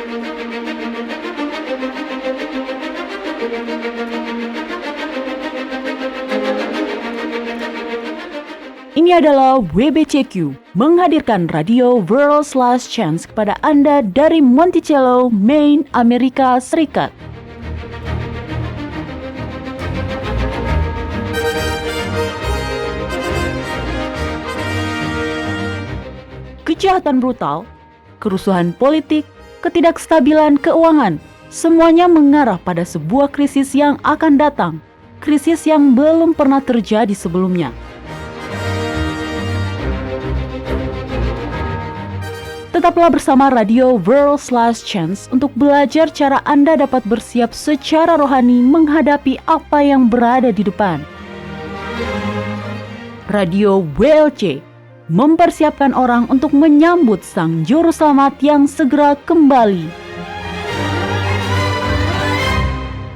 Ini adalah WBCQ, menghadirkan radio World's Last Chance kepada Anda dari Monticello, Maine, Amerika Serikat. Kejahatan brutal, kerusuhan politik, ketidakstabilan keuangan, semuanya mengarah pada sebuah krisis yang akan datang, krisis yang belum pernah terjadi sebelumnya. Tetaplah bersama Radio World's Last Chance untuk belajar cara Anda dapat bersiap secara rohani menghadapi apa yang berada di depan. Radio WLC mempersiapkan orang untuk menyambut Sang Juru Selamat yang segera kembali.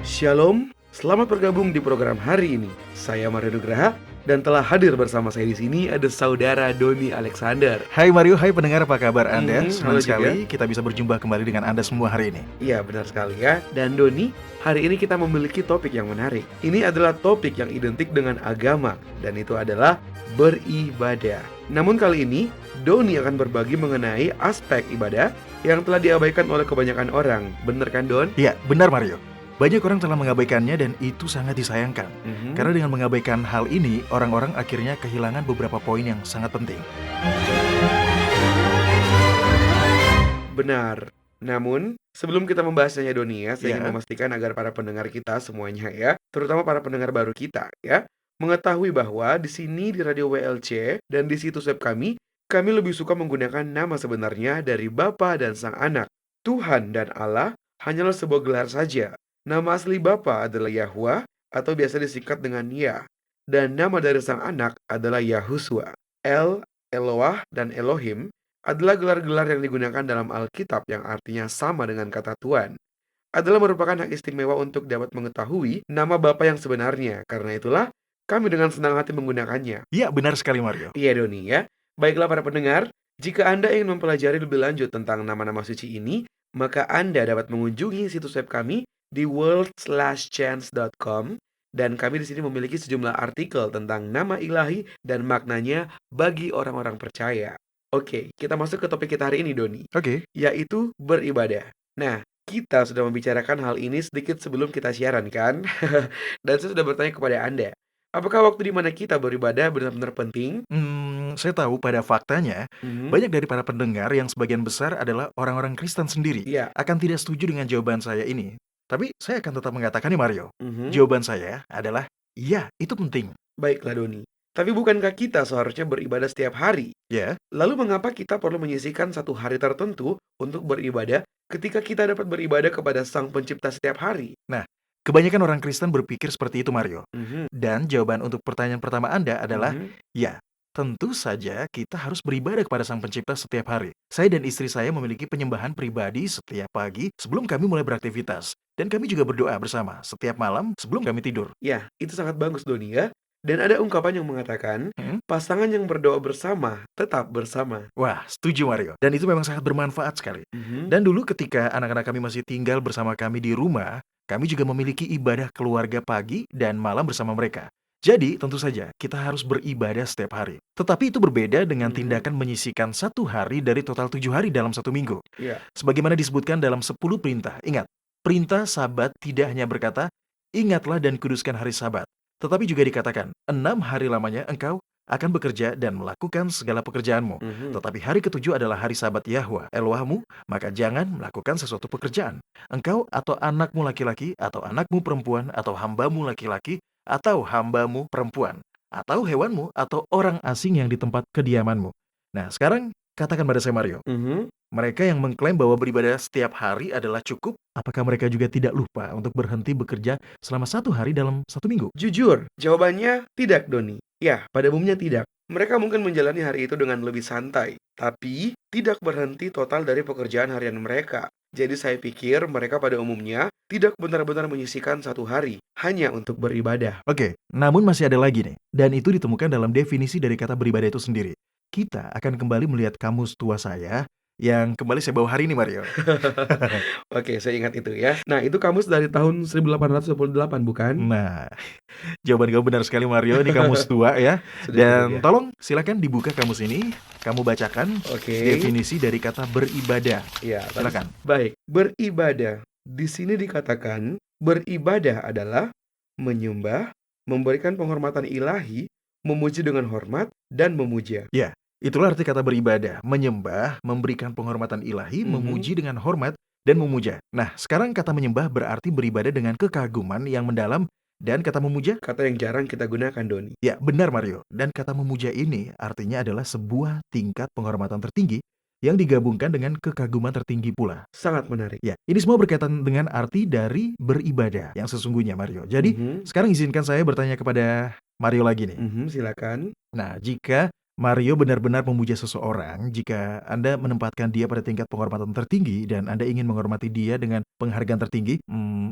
Shalom, selamat bergabung di program hari ini. Saya Mario Nugraha dan telah hadir bersama saya di sini ada saudara Doni Alexander. Hai Mario, hai pendengar, apa kabar Anda? Senang sekali juga kita bisa berjumpa kembali dengan Anda semua hari ini. Iya, benar sekali ya. Dan Doni, hari ini kita memiliki topik yang menarik. Ini adalah topik yang identik dengan agama, dan itu adalah beribadah. Namun kali ini, Doni akan berbagi mengenai aspek ibadah yang telah diabaikan oleh kebanyakan orang. Benar kan, Don? Iya, benar Mario. Banyak orang telah mengabaikannya dan itu sangat disayangkan. Karena dengan mengabaikan hal ini, orang-orang akhirnya kehilangan beberapa poin yang sangat penting. Benar. Namun, sebelum kita membahasnya Doni ya, saya ingin Ya. memastikan agar para pendengar kita semuanya ya, terutama para pendengar baru kita ya, mengetahui bahwa di sini di Radio WLC dan di situs web kami lebih suka menggunakan nama sebenarnya dari Bapa dan Sang Anak. Tuhan dan Allah hanyalah sebuah gelar saja. Nama asli Bapa adalah Yahweh atau biasa disingkat dengan Ya. Dan nama dari Sang Anak adalah Yahushua. El, Eloah, dan Elohim adalah gelar-gelar yang digunakan dalam Alkitab yang artinya sama dengan kata Tuhan. Adalah merupakan hak istimewa untuk dapat mengetahui nama Bapa yang sebenarnya. Karena itulah kami dengan senang hati menggunakannya. Iya, benar sekali Mario. Iya Doni ya. Baiklah para pendengar, jika Anda ingin mempelajari lebih lanjut tentang nama-nama suci ini, maka Anda dapat mengunjungi situs web kami di worldslastchance.com, dan kami di sini memiliki sejumlah artikel tentang nama ilahi dan maknanya bagi orang-orang percaya. Oke, kita masuk ke topik kita hari ini Doni, Oke. yaitu beribadah. Nah, kita sudah membicarakan hal ini sedikit sebelum kita siaran kan? Dan saya sudah bertanya kepada Anda, apakah waktu di mana kita beribadah benar-benar penting? Saya tahu pada faktanya, banyak dari para pendengar yang sebagian besar adalah orang-orang Kristen sendiri Iya. akan tidak setuju dengan jawaban saya ini. Tapi saya akan tetap mengatakannya Mario. Mhm. Jawaban saya adalah, iya, itu penting. Baiklah Doni, tapi bukankah kita seharusnya beribadah setiap hari? Ya, Lalu mengapa kita perlu menyisihkan satu hari tertentu untuk beribadah ketika kita dapat beribadah kepada Sang Pencipta setiap hari? kebanyakan orang Kristen berpikir seperti itu Mario. Mhm. Dan jawaban untuk pertanyaan pertama Anda adalah, Mhm. ya, tentu saja kita harus beribadah kepada Sang Pencipta setiap hari. Saya dan istri saya memiliki penyembahan pribadi setiap pagi sebelum kami mulai beraktivitas. Dan kami juga berdoa bersama setiap malam sebelum kami tidur. Ya, itu sangat bagus Doni ya. Dan ada ungkapan yang mengatakan, pasangan yang berdoa bersama tetap bersama. Wah, setuju Mario. Dan itu memang sangat bermanfaat sekali. Mhm. Dan dulu ketika anak-anak kami masih tinggal bersama kami di rumah, kami juga memiliki ibadah keluarga pagi dan malam bersama mereka. Jadi, tentu saja kita harus beribadah setiap hari. Tetapi itu berbeda dengan tindakan menyisihkan satu hari dari total 7 hari dalam satu minggu. Iya. Sebagaimana disebutkan dalam 10 perintah. Ingat, perintah Sabat tidak hanya berkata, ingatlah dan kuduskan hari Sabat. Tetapi juga dikatakan, 6 hari lamanya engkau akan bekerja dan melakukan segala pekerjaanmu. Mhm. Tetapi hari ketujuh adalah hari Sabat Yahweh, Elohmu, maka jangan melakukan sesuatu pekerjaan. Engkau atau anakmu laki-laki, atau anakmu perempuan, atau hambamu laki-laki, atau hambamu perempuan, atau hewanmu, atau orang asing yang di tempat kediamanmu. Nah, sekarang katakan pada saya Mario, Mhm. mereka yang mengklaim bahwa beribadah setiap hari adalah cukup, apakah mereka juga tidak lupa untuk berhenti bekerja selama satu hari dalam satu minggu? Jujur, jawabannya tidak Doni. Ya, pada umumnya tidak. Mereka mungkin menjalani hari itu dengan lebih santai, tapi tidak berhenti total dari pekerjaan harian mereka. Jadi saya pikir mereka pada umumnya tidak benar-benar menyisihkan satu hari hanya untuk beribadah. Oke, namun masih ada lagi nih, dan itu ditemukan dalam definisi dari kata beribadah itu sendiri. Kita akan kembali melihat kamus tua saya yang kembali saya bawa hari ini, Mario. Oke, saya ingat itu ya. Nah, itu kamus dari tahun 1828 bukan? Nah, jawaban kamu benar sekali, Mario. Ini kamus tua ya. Sudah cukup Dan ya. tolong silakan dibuka kamus ini. Kamu bacakan Oke. definisi dari kata beribadah. Ya, Silakan. baik. Beribadah. Di sini dikatakan beribadah adalah menyembah, memberikan penghormatan ilahi, memuji dengan hormat, dan memuja. Ya, itulah arti kata beribadah. Menyembah, memberikan penghormatan ilahi, Mhm. memuji dengan hormat, dan memuja. Nah, sekarang kata menyembah berarti beribadah dengan kekaguman yang mendalam. Dan kata memuja? Kata yang jarang kita gunakan, Doni. Ya, benar Mario. Dan kata memuja ini artinya adalah sebuah tingkat penghormatan tertinggi yang digabungkan dengan kekaguman tertinggi pula. Sangat menarik. Ya, ini semua berkaitan dengan arti dari beribadah yang sesungguhnya, Mario. Jadi, Mhm. sekarang izinkan saya bertanya kepada Mario lagi nih. Silakan. Nah, jika Mario benar-benar memuja seseorang, jika Anda menempatkan dia pada tingkat penghormatan tertinggi dan Anda ingin menghormati dia dengan penghargaan tertinggi,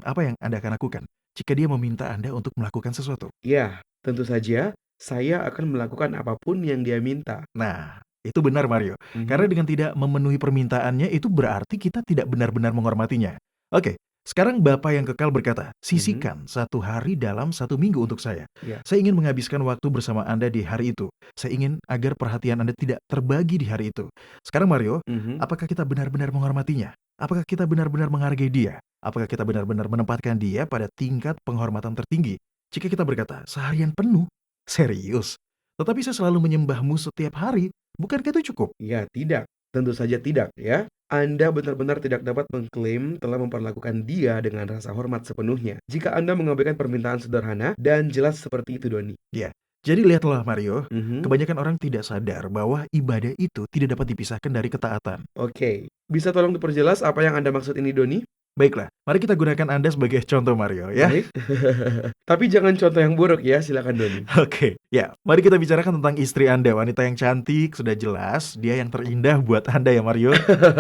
apa yang Anda akan lakukan jika dia meminta Anda untuk melakukan sesuatu? Ya, tentu saja saya akan melakukan apapun yang dia minta. Nah, itu benar Mario. Mhm. Karena dengan tidak memenuhi permintaannya itu berarti kita tidak benar-benar menghormatinya. Oke, sekarang Bapak yang kekal berkata, sisihkan 1 hari dalam 1 minggu untuk saya. Ya. Saya ingin menghabiskan waktu bersama Anda di hari itu. Saya ingin agar perhatian Anda tidak terbagi di hari itu. Sekarang Mario, Mhm. apakah kita benar-benar menghormatinya? Apakah kita benar-benar menghargai dia? Apakah kita benar-benar menempatkan dia pada tingkat penghormatan tertinggi? Jika kita berkata, seharian penuh, serius? Tetapi saya selalu menyembahmu setiap hari, bukankah itu cukup? Ya, tidak. Tentu saja tidak, ya. Anda benar-benar tidak dapat mengklaim telah memperlakukan dia dengan rasa hormat sepenuhnya jika Anda mengabaikan permintaan sederhana dan jelas seperti itu, Doni. Ya, jadi lihatlah Mario, Mhm. kebanyakan orang tidak sadar bahwa ibadah itu tidak dapat dipisahkan dari ketaatan. Oke, bisa tolong diperjelas apa yang Anda maksud ini, Doni? Baiklah, mari kita gunakan Anda sebagai contoh Mario ya. Baik. Tapi jangan contoh yang buruk ya, silakan Doni. Oke, ya, mari kita bicarakan tentang istri Anda, wanita yang cantik, sudah jelas, dia yang terindah buat Anda ya Mario.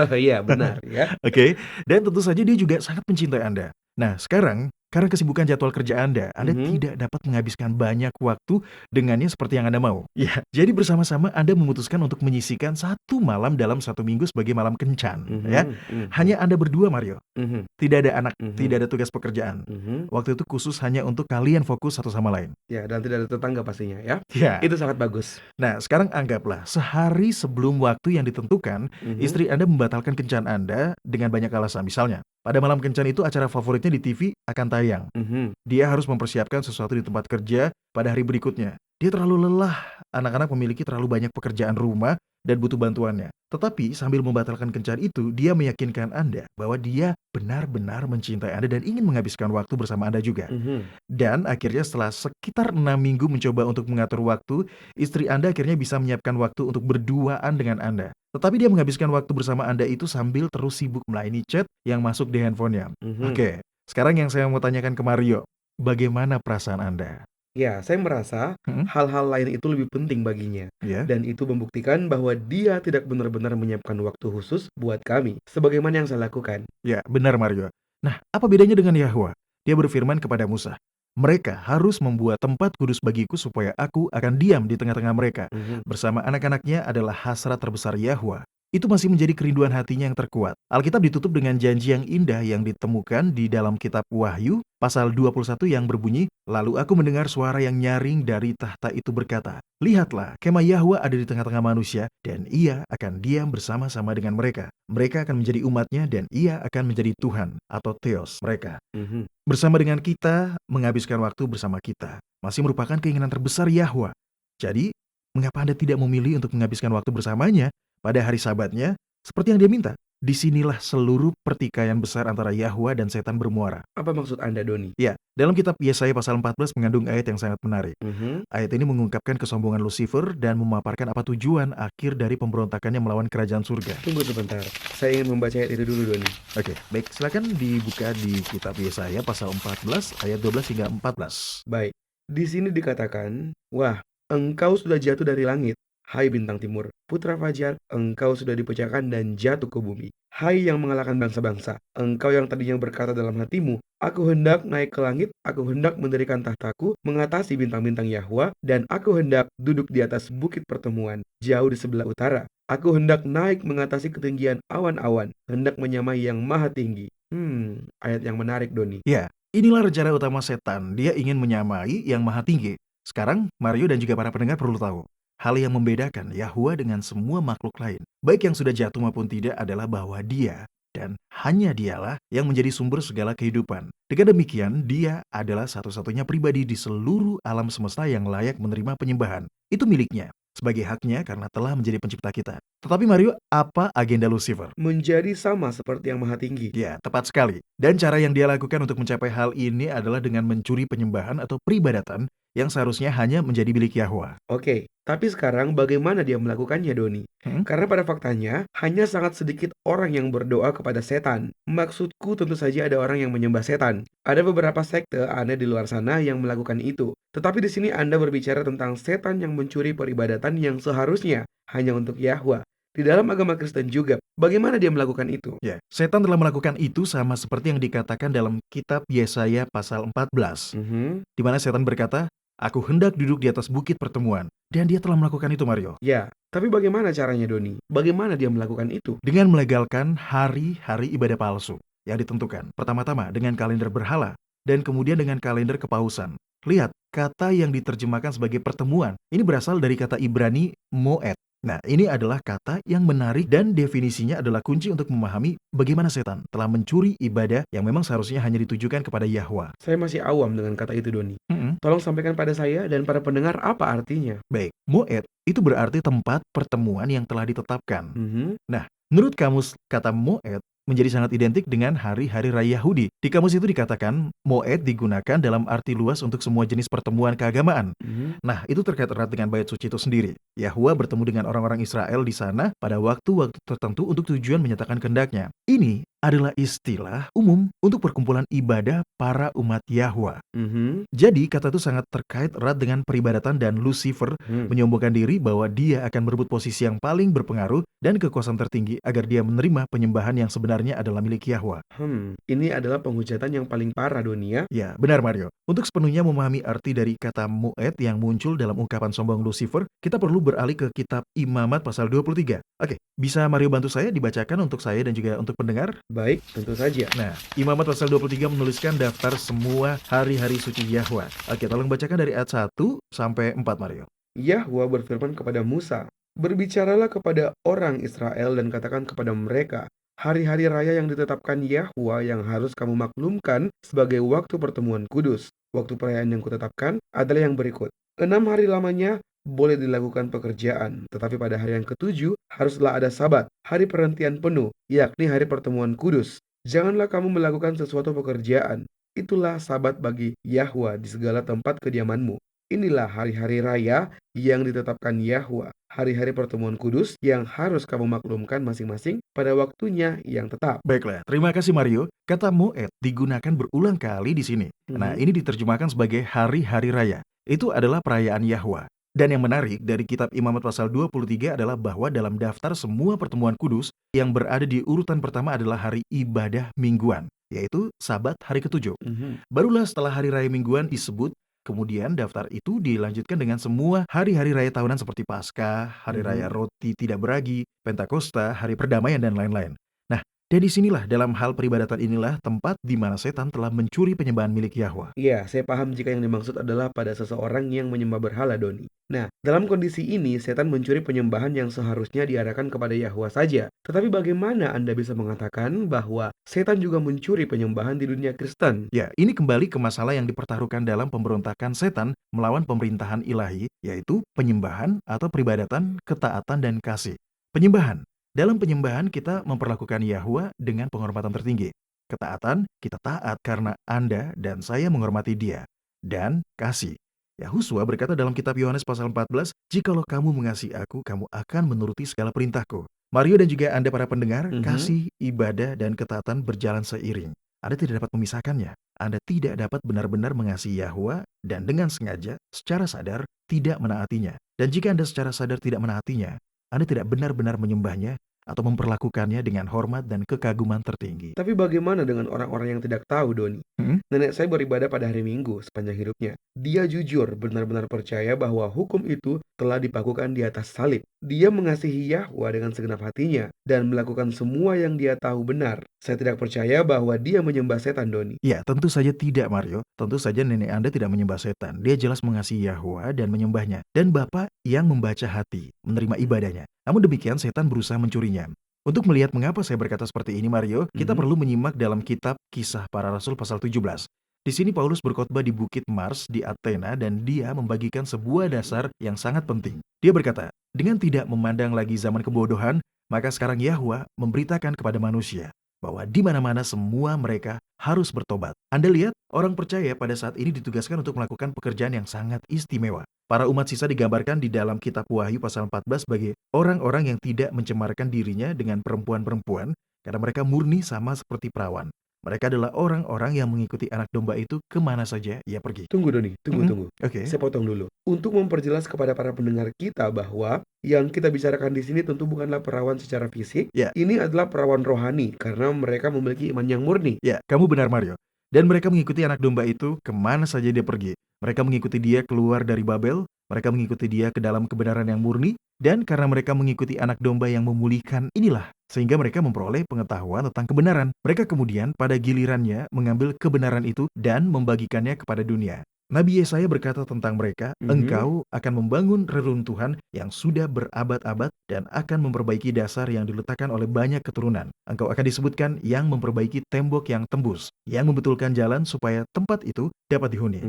Iya, benar ya. Oke, dan tentu saja dia juga sangat mencintai Anda. Nah, sekarang karena kesibukan jadwal kerja Anda Mhm. tidak dapat menghabiskan banyak waktu dengannya seperti yang Anda mau. Ya, jadi bersama-sama Anda memutuskan untuk menyisihkan 1 malam dalam 1 minggu sebagai malam kencan, ya. Hanya Anda berdua Mario, Mhm. tidak ada anak, Mhm. tidak ada tugas pekerjaan. Mhm. Waktu itu khusus hanya untuk kalian fokus satu sama lain. Ya, dan tidak ada tetangga pastinya ya. Ya. Itu sangat bagus. Nah, sekarang anggaplah sehari sebelum waktu yang ditentukan, Mhm. istri Anda membatalkan kencan Anda dengan banyak alasan. Misalnya, pada malam kencan itu acara favoritnya di TV akan tayang. Mhm. Dia harus mempersiapkan sesuatu di tempat kerja pada hari berikutnya. Dia terlalu lelah, anak-anak memiliki terlalu banyak pekerjaan rumah dan butuh bantuannya. Tetapi sambil membatalkan kencan itu, dia meyakinkan Anda bahwa dia benar-benar mencintai Anda dan ingin menghabiskan waktu bersama Anda juga. Mhm. Dan akhirnya setelah sekitar 6 minggu mencoba untuk mengatur waktu, istri Anda akhirnya bisa menyiapkan waktu untuk berduaan dengan Anda. Tetapi dia menghabiskan waktu bersama Anda itu sambil terus sibuk melayani chat yang masuk di handphonenya. Mhm. Oke, sekarang yang saya mau tanyakan ke Mario, bagaimana perasaan Anda? Ya, saya merasa Hmm? hal-hal lain itu lebih penting baginya. Ya? Dan itu membuktikan bahwa dia tidak benar-benar menyiapkan waktu khusus buat kami, sebagaimana yang saya lakukan. Ya, benar Mario. Nah, apa bedanya dengan Yahwa? Dia berfirman kepada Musa, mereka harus membuat tempat kudus bagiku supaya aku akan diam di tengah-tengah mereka. Mhm. Bersama anak-anaknya adalah hasrat terbesar Yahwa. Itu masih menjadi kerinduan hatinya yang terkuat. Alkitab ditutup dengan janji yang indah yang ditemukan di dalam kitab Wahyu, pasal 21 yang berbunyi, lalu aku mendengar suara yang nyaring dari tahta itu berkata, lihatlah, kemah Yahwa ada di tengah-tengah manusia, dan ia akan diam bersama-sama dengan mereka. Mereka akan menjadi umatnya, dan ia akan menjadi Tuhan, atau Theos mereka. Mhm. Bersama dengan kita, menghabiskan waktu bersama kita, masih merupakan keinginan terbesar Yahwa. Jadi, mengapa Anda tidak memilih untuk menghabiskan waktu bersamanya pada hari Sabatnya, seperti yang dia minta? Disinilah seluruh pertikaian besar antara Yahwa dan setan bermuara. Apa maksud Anda, Doni? Ya, dalam kitab Yesaya pasal 14 mengandung ayat yang sangat menarik. Mhm. Ayat ini mengungkapkan kesombongan Lucifer dan memaparkan apa tujuan akhir dari pemberontakannya melawan kerajaan surga. Tunggu sebentar, saya ingin membaca ayat itu dulu, Doni. Oke, baik, silakan dibuka di kitab Yesaya pasal 14 ayat 12 hingga 14. Baik, di sini dikatakan, wah, engkau sudah jatuh dari langit, hai bintang timur, putra fajar, engkau sudah dipecahkan dan jatuh ke bumi. Hai yang mengalahkan bangsa-bangsa, engkau yang tadinya berkata dalam hatimu, aku hendak naik ke langit, aku hendak mendirikan tahtaku, mengatasi bintang-bintang Yahwa, dan aku hendak duduk di atas bukit pertemuan, jauh di sebelah utara. Aku hendak naik mengatasi ketinggian awan-awan, hendak menyamai yang maha tinggi. Ayat yang menarik, Doni. Ya, inilah rencana utama setan. Dia ingin menyamai yang maha tinggi. Sekarang, Mario dan juga para pendengar perlu tahu. Hal yang membedakan Yahwa dengan semua makhluk lain, baik yang sudah jatuh maupun tidak, adalah bahwa dia dan hanya dialah yang menjadi sumber segala kehidupan. Dengan demikian, dia adalah satu-satunya pribadi di seluruh alam semesta yang layak menerima penyembahan. Itu miliknya, sebagai haknya karena telah menjadi pencipta kita. Tetapi Mario, apa agenda Lucifer? Menjadi sama seperti yang maha tinggi. Ya, tepat sekali. Dan cara yang dia lakukan untuk mencapai hal ini adalah dengan mencuri penyembahan atau peribadatan yang seharusnya hanya menjadi milik Yahwa. Oke, tapi sekarang bagaimana dia melakukannya, Doni? Karena pada faktanya, hanya sangat sedikit orang yang berdoa kepada setan. Maksudku tentu saja ada orang yang menyembah setan. Ada beberapa sekte aneh di luar sana yang melakukan itu. Tetapi di sini Anda berbicara tentang setan yang mencuri peribadatan yang seharusnya hanya untuk Yahwa. Di dalam agama Kristen juga, bagaimana dia melakukan itu? Ya, setan telah melakukan itu sama seperti yang dikatakan dalam kitab Yesaya pasal 14, di mana setan berkata, "Aku hendak duduk di atas bukit pertemuan." Dan dia telah melakukan itu, Mario. Ya, tapi bagaimana caranya, Doni? Bagaimana dia melakukan itu? Dengan melegalkan hari-hari ibadah palsu yang ditentukan. Pertama-tama dengan kalender berhala, dan kemudian dengan kalender kepausan. Lihat, kata yang diterjemahkan sebagai pertemuan, ini berasal dari kata Ibrani moed. Nah, ini adalah kata yang menarik dan definisinya adalah kunci untuk memahami bagaimana setan telah mencuri ibadah yang memang seharusnya hanya ditujukan kepada Yahwa. Saya masih awam dengan kata itu, Doni. Mm-mm. Tolong sampaikan pada saya dan para pendengar apa artinya. Baik, moed itu berarti tempat pertemuan yang telah ditetapkan. Mhm. Nah, menurut kamus, kata moed menjadi sangat identik dengan hari-hari raya Yahudi. Di kamus itu dikatakan, moed digunakan dalam arti luas untuk semua jenis pertemuan keagamaan. Mhm. Nah, itu terkait erat dengan bait suci itu sendiri. Yahwa bertemu dengan orang-orang Israel di sana pada waktu-waktu tertentu untuk tujuan menyatakan kehendaknya. Ini adalah istilah umum untuk perkumpulan ibadah para umat Yahwa. Mhm. Jadi, kata itu sangat terkait erat dengan peribadatan dan Lucifer menyombongkan diri bahwa dia akan merebut posisi yang paling berpengaruh dan kekuasaan tertinggi agar dia menerima penyembahan yang sebenarnya adalah milik Yahwa. Ini adalah penghujatan yang paling parah, Doni, ya. Ya, benar Mario. Untuk sepenuhnya memahami arti dari kata moed yang muncul dalam ungkapan sombong Lucifer, kita perlu beralih ke kitab Imamat pasal 23. Oke, bisa Mario bantu saya dibacakan untuk saya dan juga untuk pendengar? Baik, tentu saja. Nah, Imamat pasal 23 menuliskan daftar semua hari-hari suci Yahwa. Oke, tolong bacakan dari ayat 1 sampai 4, Mario. Yahwa berfirman kepada Musa, "Berbicaralah kepada orang Israel dan katakan kepada mereka, hari-hari raya yang ditetapkan Yahwa yang harus kamu maklumkan sebagai waktu pertemuan kudus. Waktu perayaan yang kutetapkan adalah yang berikut. 6 hari lamanya boleh dilakukan pekerjaan, tetapi pada hari yang ketujuh haruslah ada sabat, hari perhentian penuh, yakni hari pertemuan kudus. Janganlah kamu melakukan sesuatu pekerjaan. Itulah sabat bagi Yahwa di segala tempat kediamanmu. Inilah hari-hari raya yang ditetapkan Yahwa, hari-hari pertemuan kudus yang harus kamu maklumkan masing-masing pada waktunya yang tetap." Baiklah, terima kasih Mario. Kata moed digunakan berulang kali di sini. Nah, ini diterjemahkan sebagai hari-hari raya. Itu adalah perayaan Yahwa. Dan yang menarik dari kitab Imamat pasal 23 adalah bahwa dalam daftar semua pertemuan kudus yang berada di urutan pertama adalah hari ibadah mingguan, yaitu Sabat hari ketujuh. Barulah setelah hari raya mingguan disebut, kemudian daftar itu dilanjutkan dengan semua hari-hari raya tahunan seperti Paskah, hari raya roti tidak beragi, Pentakosta, hari perdamaian, dan lain-lain. Nah, dari sinilah dalam hal peribadatan inilah tempat di mana setan telah mencuri penyembahan milik Yahwa. Iya, saya paham jika yang dimaksud adalah pada seseorang yang menyembah berhala, Doni. Nah, dalam kondisi ini, setan mencuri penyembahan yang seharusnya diarahkan kepada Yahwa saja. Tetapi bagaimana Anda bisa mengatakan bahwa setan juga mencuri penyembahan di dunia Kristen? Ya, ini kembali ke masalah yang dipertaruhkan dalam pemberontakan setan melawan pemerintahan ilahi, yaitu penyembahan atau peribadatan, ketaatan, dan kasih. Penyembahan. Dalam penyembahan kita memperlakukan Yahwa dengan penghormatan tertinggi. Ketaatan, kita taat karena Anda dan saya menghormati Dia. Dan kasih. Yahuswa berkata dalam kitab Yohanes pasal 14, "Jikalau kamu mengasihi aku, kamu akan menuruti segala perintahku." Mario dan juga Anda para pendengar, kasih, ibadah, dan ketaatan berjalan seiring. Anda tidak dapat memisahkannya. Anda tidak dapat benar-benar mengasihi Yahwa dan dengan sengaja, secara sadar, tidak menaatinya. Dan jika Anda secara sadar tidak menaatinya, Anda tidak benar-benar menyembahnya, atau memperlakukannya dengan hormat dan kekaguman tertinggi. Tapi bagaimana dengan orang-orang yang tidak tahu, Doni? Nenek saya beribadah pada hari Minggu sepanjang hidupnya. Dia jujur benar-benar percaya bahwa hukum itu telah dipakukan di atas salib. Dia mengasihi Yahwa dengan segenap hatinya dan melakukan semua yang dia tahu benar. Saya tidak percaya bahwa dia menyembah setan, Doni. Ya, tentu saja tidak, Mario. Tentu saja nenek Anda tidak menyembah setan. Dia jelas mengasihi Yahwa dan menyembahnya. Dan Bapa yang membaca hati, menerima ibadahnya. Namun demikian, setan berusaha mencurinya. Untuk melihat mengapa saya berkata seperti ini, Mario, kita perlu menyimak dalam kitab Kisah Para Rasul pasal 17. Di sini Paulus berkhotbah di Bukit Mars di Athena dan dia membagikan sebuah dasar yang sangat penting. Dia berkata, dengan tidak memandang lagi zaman kebodohan, maka sekarang Yahwa memberitakan kepada manusia bahwa di mana-mana semua mereka harus bertobat. Anda lihat, orang percaya pada saat ini ditugaskan untuk melakukan pekerjaan yang sangat istimewa. Para umat sisa digambarkan di dalam kitab Wahyu pasal 14 sebagai orang-orang yang tidak mencemarkan dirinya dengan perempuan-perempuan karena mereka murni sama seperti perawan. Mereka adalah orang-orang yang mengikuti anak domba itu kemana saja ia pergi. Tunggu, Doni. Tunggu. Oke. Saya potong dulu. Untuk memperjelas kepada para pendengar kita bahwa yang kita bicarakan di sini tentu bukanlah perawan secara fisik. Ya. Ini adalah perawan rohani karena mereka memiliki iman yang murni. Ya, kamu benar, Mario. Dan mereka mengikuti anak domba itu kemana saja dia pergi. Mereka mengikuti dia keluar dari Babel, mereka mengikuti dia ke dalam kebenaran yang murni, dan karena mereka mengikuti anak domba yang memulihkan inilah, sehingga mereka memperoleh pengetahuan tentang kebenaran. Mereka kemudian pada gilirannya mengambil kebenaran itu dan membagikannya kepada dunia. Nabi Yesaya berkata tentang mereka, engkau akan membangun reruntuhan yang sudah berabad-abad dan akan memperbaiki dasar yang diletakkan oleh banyak keturunan. Engkau akan disebutkan yang memperbaiki tembok yang tembus, yang membetulkan jalan supaya tempat itu dapat dihuni.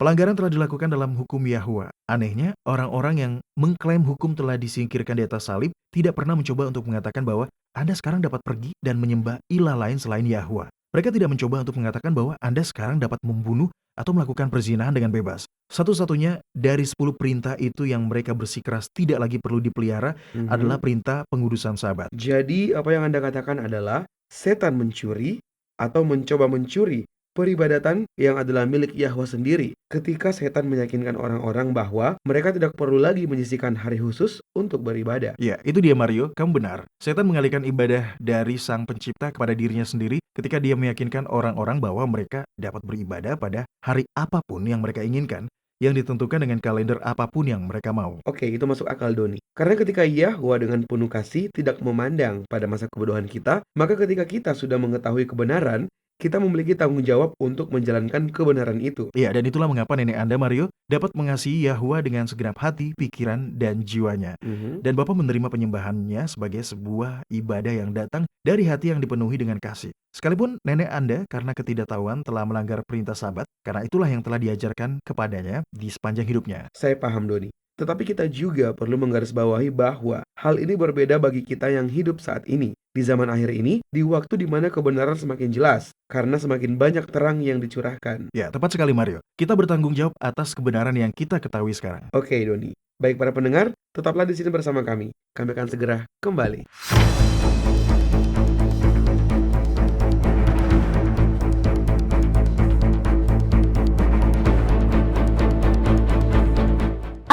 Pelanggaran telah dilakukan dalam hukum Yahwa. Anehnya, orang-orang yang mengklaim hukum telah disingkirkan di atas salib tidak pernah mencoba untuk mengatakan bahwa Anda sekarang dapat pergi dan menyembah ilah lain selain Yahwa. Mereka tidak mencoba untuk mengatakan bahwa Anda sekarang dapat membunuh atau melakukan perzinahan dengan bebas. Satu-satunya dari 10 perintah itu yang mereka bersikeras tidak lagi perlu dipelihara adalah perintah pengudusan sabat. Jadi apa yang Anda katakan adalah setan mencuri atau mencoba mencuri peribadatan yang adalah milik Yahwa sendiri ketika setan meyakinkan orang-orang bahwa mereka tidak perlu lagi menyisihkan hari khusus untuk beribadah. Ya, itu dia Mario, kamu benar. Setan mengalihkan ibadah dari Sang Pencipta kepada dirinya sendiri ketika dia meyakinkan orang-orang bahwa mereka dapat beribadah pada hari apapun yang mereka inginkan, yang ditentukan dengan kalender apapun yang mereka mau. Oke, itu masuk akal, Doni. Karena ketika Yahwa dengan penuh kasih tidak memandang pada masa kebodohan kita, maka ketika kita sudah mengetahui kebenaran, kita memiliki tanggung jawab untuk menjalankan kebenaran itu. Iya, dan itulah mengapa nenek Anda, Mario, dapat mengasihi Yahwa dengan segenap hati, pikiran, dan jiwanya. Dan Bapak menerima penyembahannya sebagai sebuah ibadah yang datang dari hati yang dipenuhi dengan kasih. Sekalipun nenek Anda karena ketidaktahuan telah melanggar perintah sabat, karena itulah yang telah diajarkan kepadanya di sepanjang hidupnya. Saya paham, Doni. Tetapi kita juga perlu menggarisbawahi bahwa hal ini berbeda bagi kita yang hidup saat ini. Di zaman akhir ini, di waktu di mana kebenaran semakin jelas, karena semakin banyak terang yang dicurahkan. Ya, tepat sekali Mario. Kita bertanggung jawab atas kebenaran yang kita ketahui sekarang. Oke, Doni. Baik para pendengar, tetaplah di sini bersama kami. Kami akan segera kembali.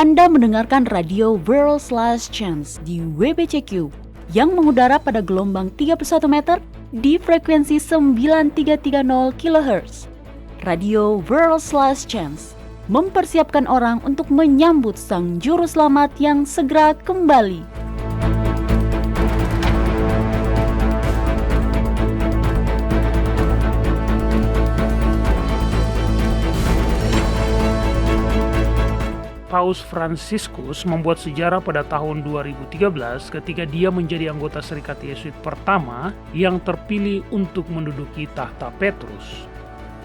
Anda mendengarkan radio World's Last Chance di WBCQ yang mengudara pada gelombang 31 meter di frekuensi 9330 kHz. Radio World's Last Chance mempersiapkan orang untuk menyambut Sang Juru Selamat yang segera kembali. Paus Fransiskus membuat sejarah pada tahun 2013 ketika dia menjadi anggota Serikat Yesuit pertama yang terpilih untuk menduduki tahta Petrus.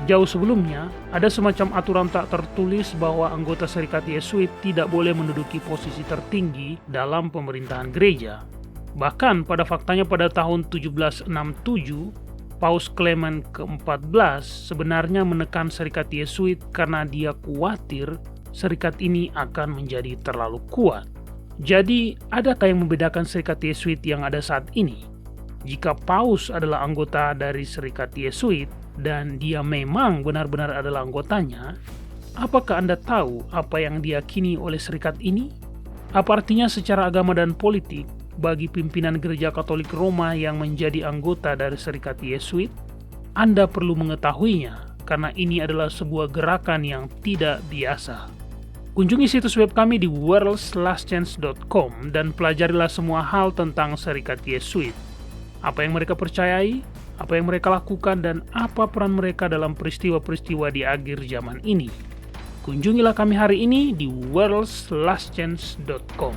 Jauh sebelumnya, ada semacam aturan tak tertulis bahwa anggota Serikat Yesuit tidak boleh menduduki posisi tertinggi dalam pemerintahan gereja. Bahkan pada faktanya pada tahun 1767, Paus Clement ke-14 sebenarnya menekan Serikat Yesuit karena dia khawatir serikat ini akan menjadi terlalu kuat. Jadi, adakah yang membedakan Serikat Yesuit yang ada saat ini? Jika Paus adalah anggota dari Serikat Yesuit dan dia memang benar-benar adalah anggotanya, apakah Anda tahu apa yang diyakini oleh serikat ini? Apa artinya secara agama dan politik bagi pimpinan Gereja Katolik Roma yang menjadi anggota dari Serikat Yesuit? Anda perlu mengetahuinya, karena ini adalah sebuah gerakan yang tidak biasa. Kunjungi situs web kami di worldslastchance.com dan pelajarilah semua hal tentang Serikat Yesuit. Apa yang mereka percayai, apa yang mereka lakukan, dan apa peran mereka dalam peristiwa-peristiwa di akhir zaman ini. Kunjungilah kami hari ini di worldslastchance.com.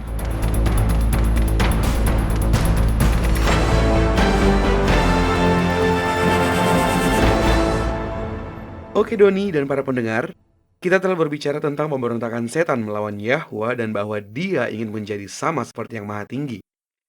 Oke Doni dan para pendengar, kita telah berbicara tentang pemberontakan setan melawan Yahwa dan bahwa dia ingin menjadi sama seperti Yang Maha Tinggi.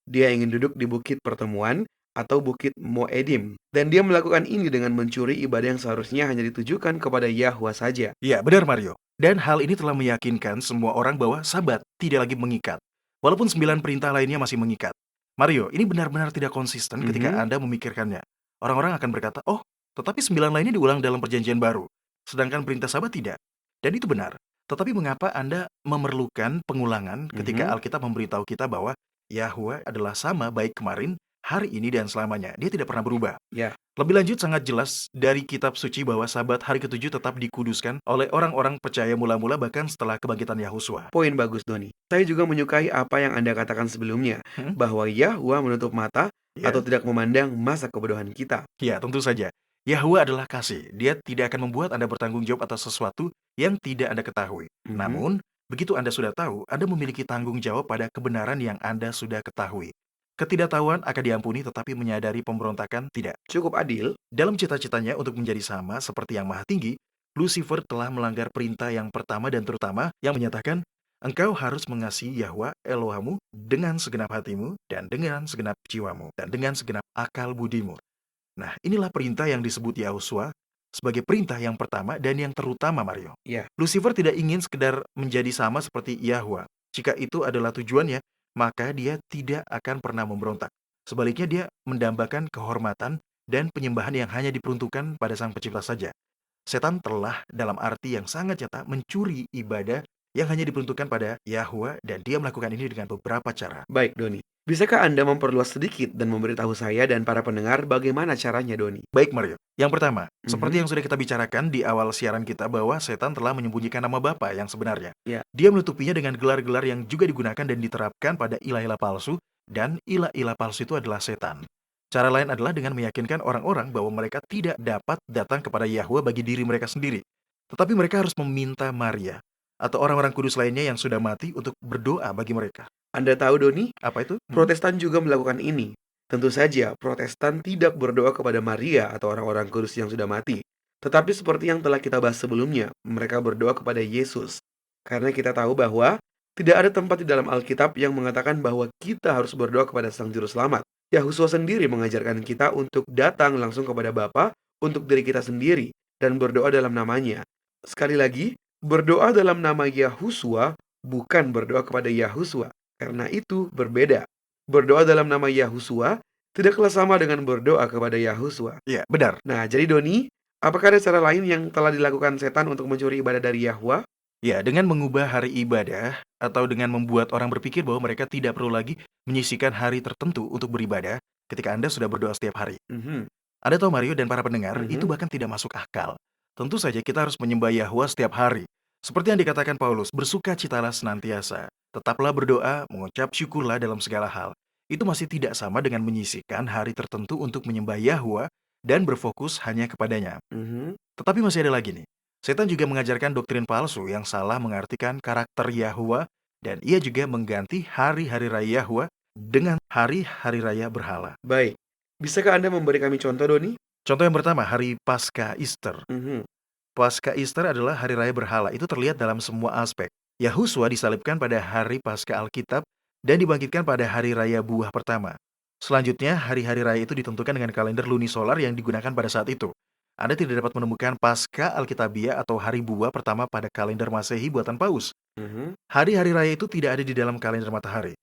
Dia ingin duduk di bukit pertemuan atau bukit Moedim. Dan dia melakukan ini dengan mencuri ibadah yang seharusnya hanya ditujukan kepada Yahwa saja. Ya, benar Mario. Dan hal ini telah meyakinkan semua orang bahwa Sabat tidak lagi mengikat. Walaupun 9 perintah lainnya masih mengikat. Mario, ini benar-benar tidak konsisten ketika Anda memikirkannya. Orang-orang akan berkata, oh, tetapi 9 lainnya diulang dalam perjanjian baru. Sedangkan perintah Sabat tidak. Dan itu benar. Tetapi mengapa Anda memerlukan pengulangan ketika Alkitab memberitahu kita bahwa Yahwa adalah sama baik kemarin, hari ini, dan selamanya. Dia tidak pernah berubah. Ya. Lebih lanjut sangat jelas dari kitab suci bahwa Sabat hari ke-7 tetap dikuduskan oleh orang-orang percaya mula-mula bahkan setelah kebangkitan Yahuswa. Poin bagus Doni. Saya juga menyukai apa yang Anda katakan sebelumnya, bahwa Yahwa menutup mata atau tidak memandang masa kebodohan kita. Ya, tentu saja. Yahwa adalah kasih. Dia tidak akan membuat Anda bertanggung jawab atas sesuatu yang tidak Anda ketahui. Namun, begitu Anda sudah tahu, Anda memiliki tanggung jawab pada kebenaran yang Anda sudah ketahui. Ketidaktahuan akan diampuni, tetapi menyadari pemberontakan tidak. Cukup adil. Dalam cita-citanya untuk menjadi sama seperti Yang Maha Tinggi, Lucifer telah melanggar perintah yang pertama dan terutama yang menyatakan, engkau harus mengasihi Yahwa Elohimmu dengan segenap hatimu, dan dengan segenap jiwamu, dan dengan segenap akal budimu. Nah, inilah perintah yang disebut Yahuswa sebagai perintah yang pertama dan yang terutama, Mario. Ya. Lucifer tidak ingin sekedar menjadi sama seperti Yahwa. Jika itu adalah tujuannya, maka dia tidak akan pernah memberontak. Sebaliknya dia mendambakan kehormatan dan penyembahan yang hanya diperuntukkan pada Sang Pencipta saja. Setan telah dalam arti yang sangat nyata mencuri ibadah yang hanya diperuntukkan pada Yahwa, dan dia melakukan ini dengan beberapa cara. Baik Doni. Bisakah Anda memperluas sedikit dan memberitahu saya dan para pendengar bagaimana caranya, Doni? Baik, Mario. Yang pertama, seperti yang sudah kita bicarakan di awal siaran kita bahwa setan telah menyembunyikan nama Bapa yang sebenarnya. Ya. Dia menutupinya dengan gelar-gelar yang juga digunakan dan diterapkan pada ilah-ilah palsu, dan ilah-ilah palsu itu adalah setan. Cara lain adalah dengan meyakinkan orang-orang bahwa mereka tidak dapat datang kepada Yahwa bagi diri mereka sendiri. Tetapi mereka harus meminta Maria atau orang-orang kudus lainnya yang sudah mati untuk berdoa bagi mereka. Anda tahu, Doni? Apa itu? Protestan juga melakukan ini. Tentu saja, Protestan tidak berdoa kepada Maria atau orang-orang kudus yang sudah mati. Tetapi seperti yang telah kita bahas sebelumnya, mereka berdoa kepada Yesus. Karena kita tahu bahwa tidak ada tempat di dalam Alkitab yang mengatakan bahwa kita harus berdoa kepada Sang Juru Selamat. Yahuswa sendiri mengajarkan kita untuk datang langsung kepada Bapa untuk diri kita sendiri dan berdoa dalam namanya. Sekali lagi, berdoa dalam nama Yahuswa bukan berdoa kepada Yahuswa. Karena itu berbeda. Berdoa dalam nama Yahuswa tidaklah sama dengan berdoa kepada Yahuswa. Iya, benar. Nah, jadi Doni, apakah ada cara lain yang telah dilakukan setan untuk mencuri ibadah dari Yahwa? Ya, dengan mengubah hari ibadah atau dengan membuat orang berpikir bahwa mereka tidak perlu lagi menyisihkan hari tertentu untuk beribadah ketika Anda sudah berdoa setiap hari. Anda tahu, Mario dan para pendengar, itu bahkan tidak masuk akal. Tentu saja kita harus menyembah Yahwa setiap hari. Seperti yang dikatakan Paulus, bersukacitalah senantiasa. Tetaplah berdoa, mengucap syukurlah dalam segala hal. Itu masih tidak sama dengan menyisihkan hari tertentu untuk menyembah Yahwa dan berfokus hanya kepadanya. Tetapi masih ada lagi nih. Setan juga mengajarkan doktrin palsu yang salah mengartikan karakter Yahwa, dan ia juga mengganti hari-hari raya Yahwa dengan hari-hari raya berhala. Baik. Bisakah Anda memberi kami contoh, Doni? Contoh yang pertama, hari Paskah Easter. Paskah Easter adalah hari raya berhala. Itu terlihat dalam semua aspek. Yahuswa disalibkan pada hari Paskah Alkitab dan dibangkitkan pada hari raya buah pertama. Selanjutnya, hari-hari raya itu ditentukan dengan kalender lunisolar yang digunakan pada saat itu. Anda tidak dapat menemukan Paskah Alkitabiah atau hari buah pertama pada kalender Masehi buatan Paus. Hari-hari raya itu tidak ada di dalam kalender matahari.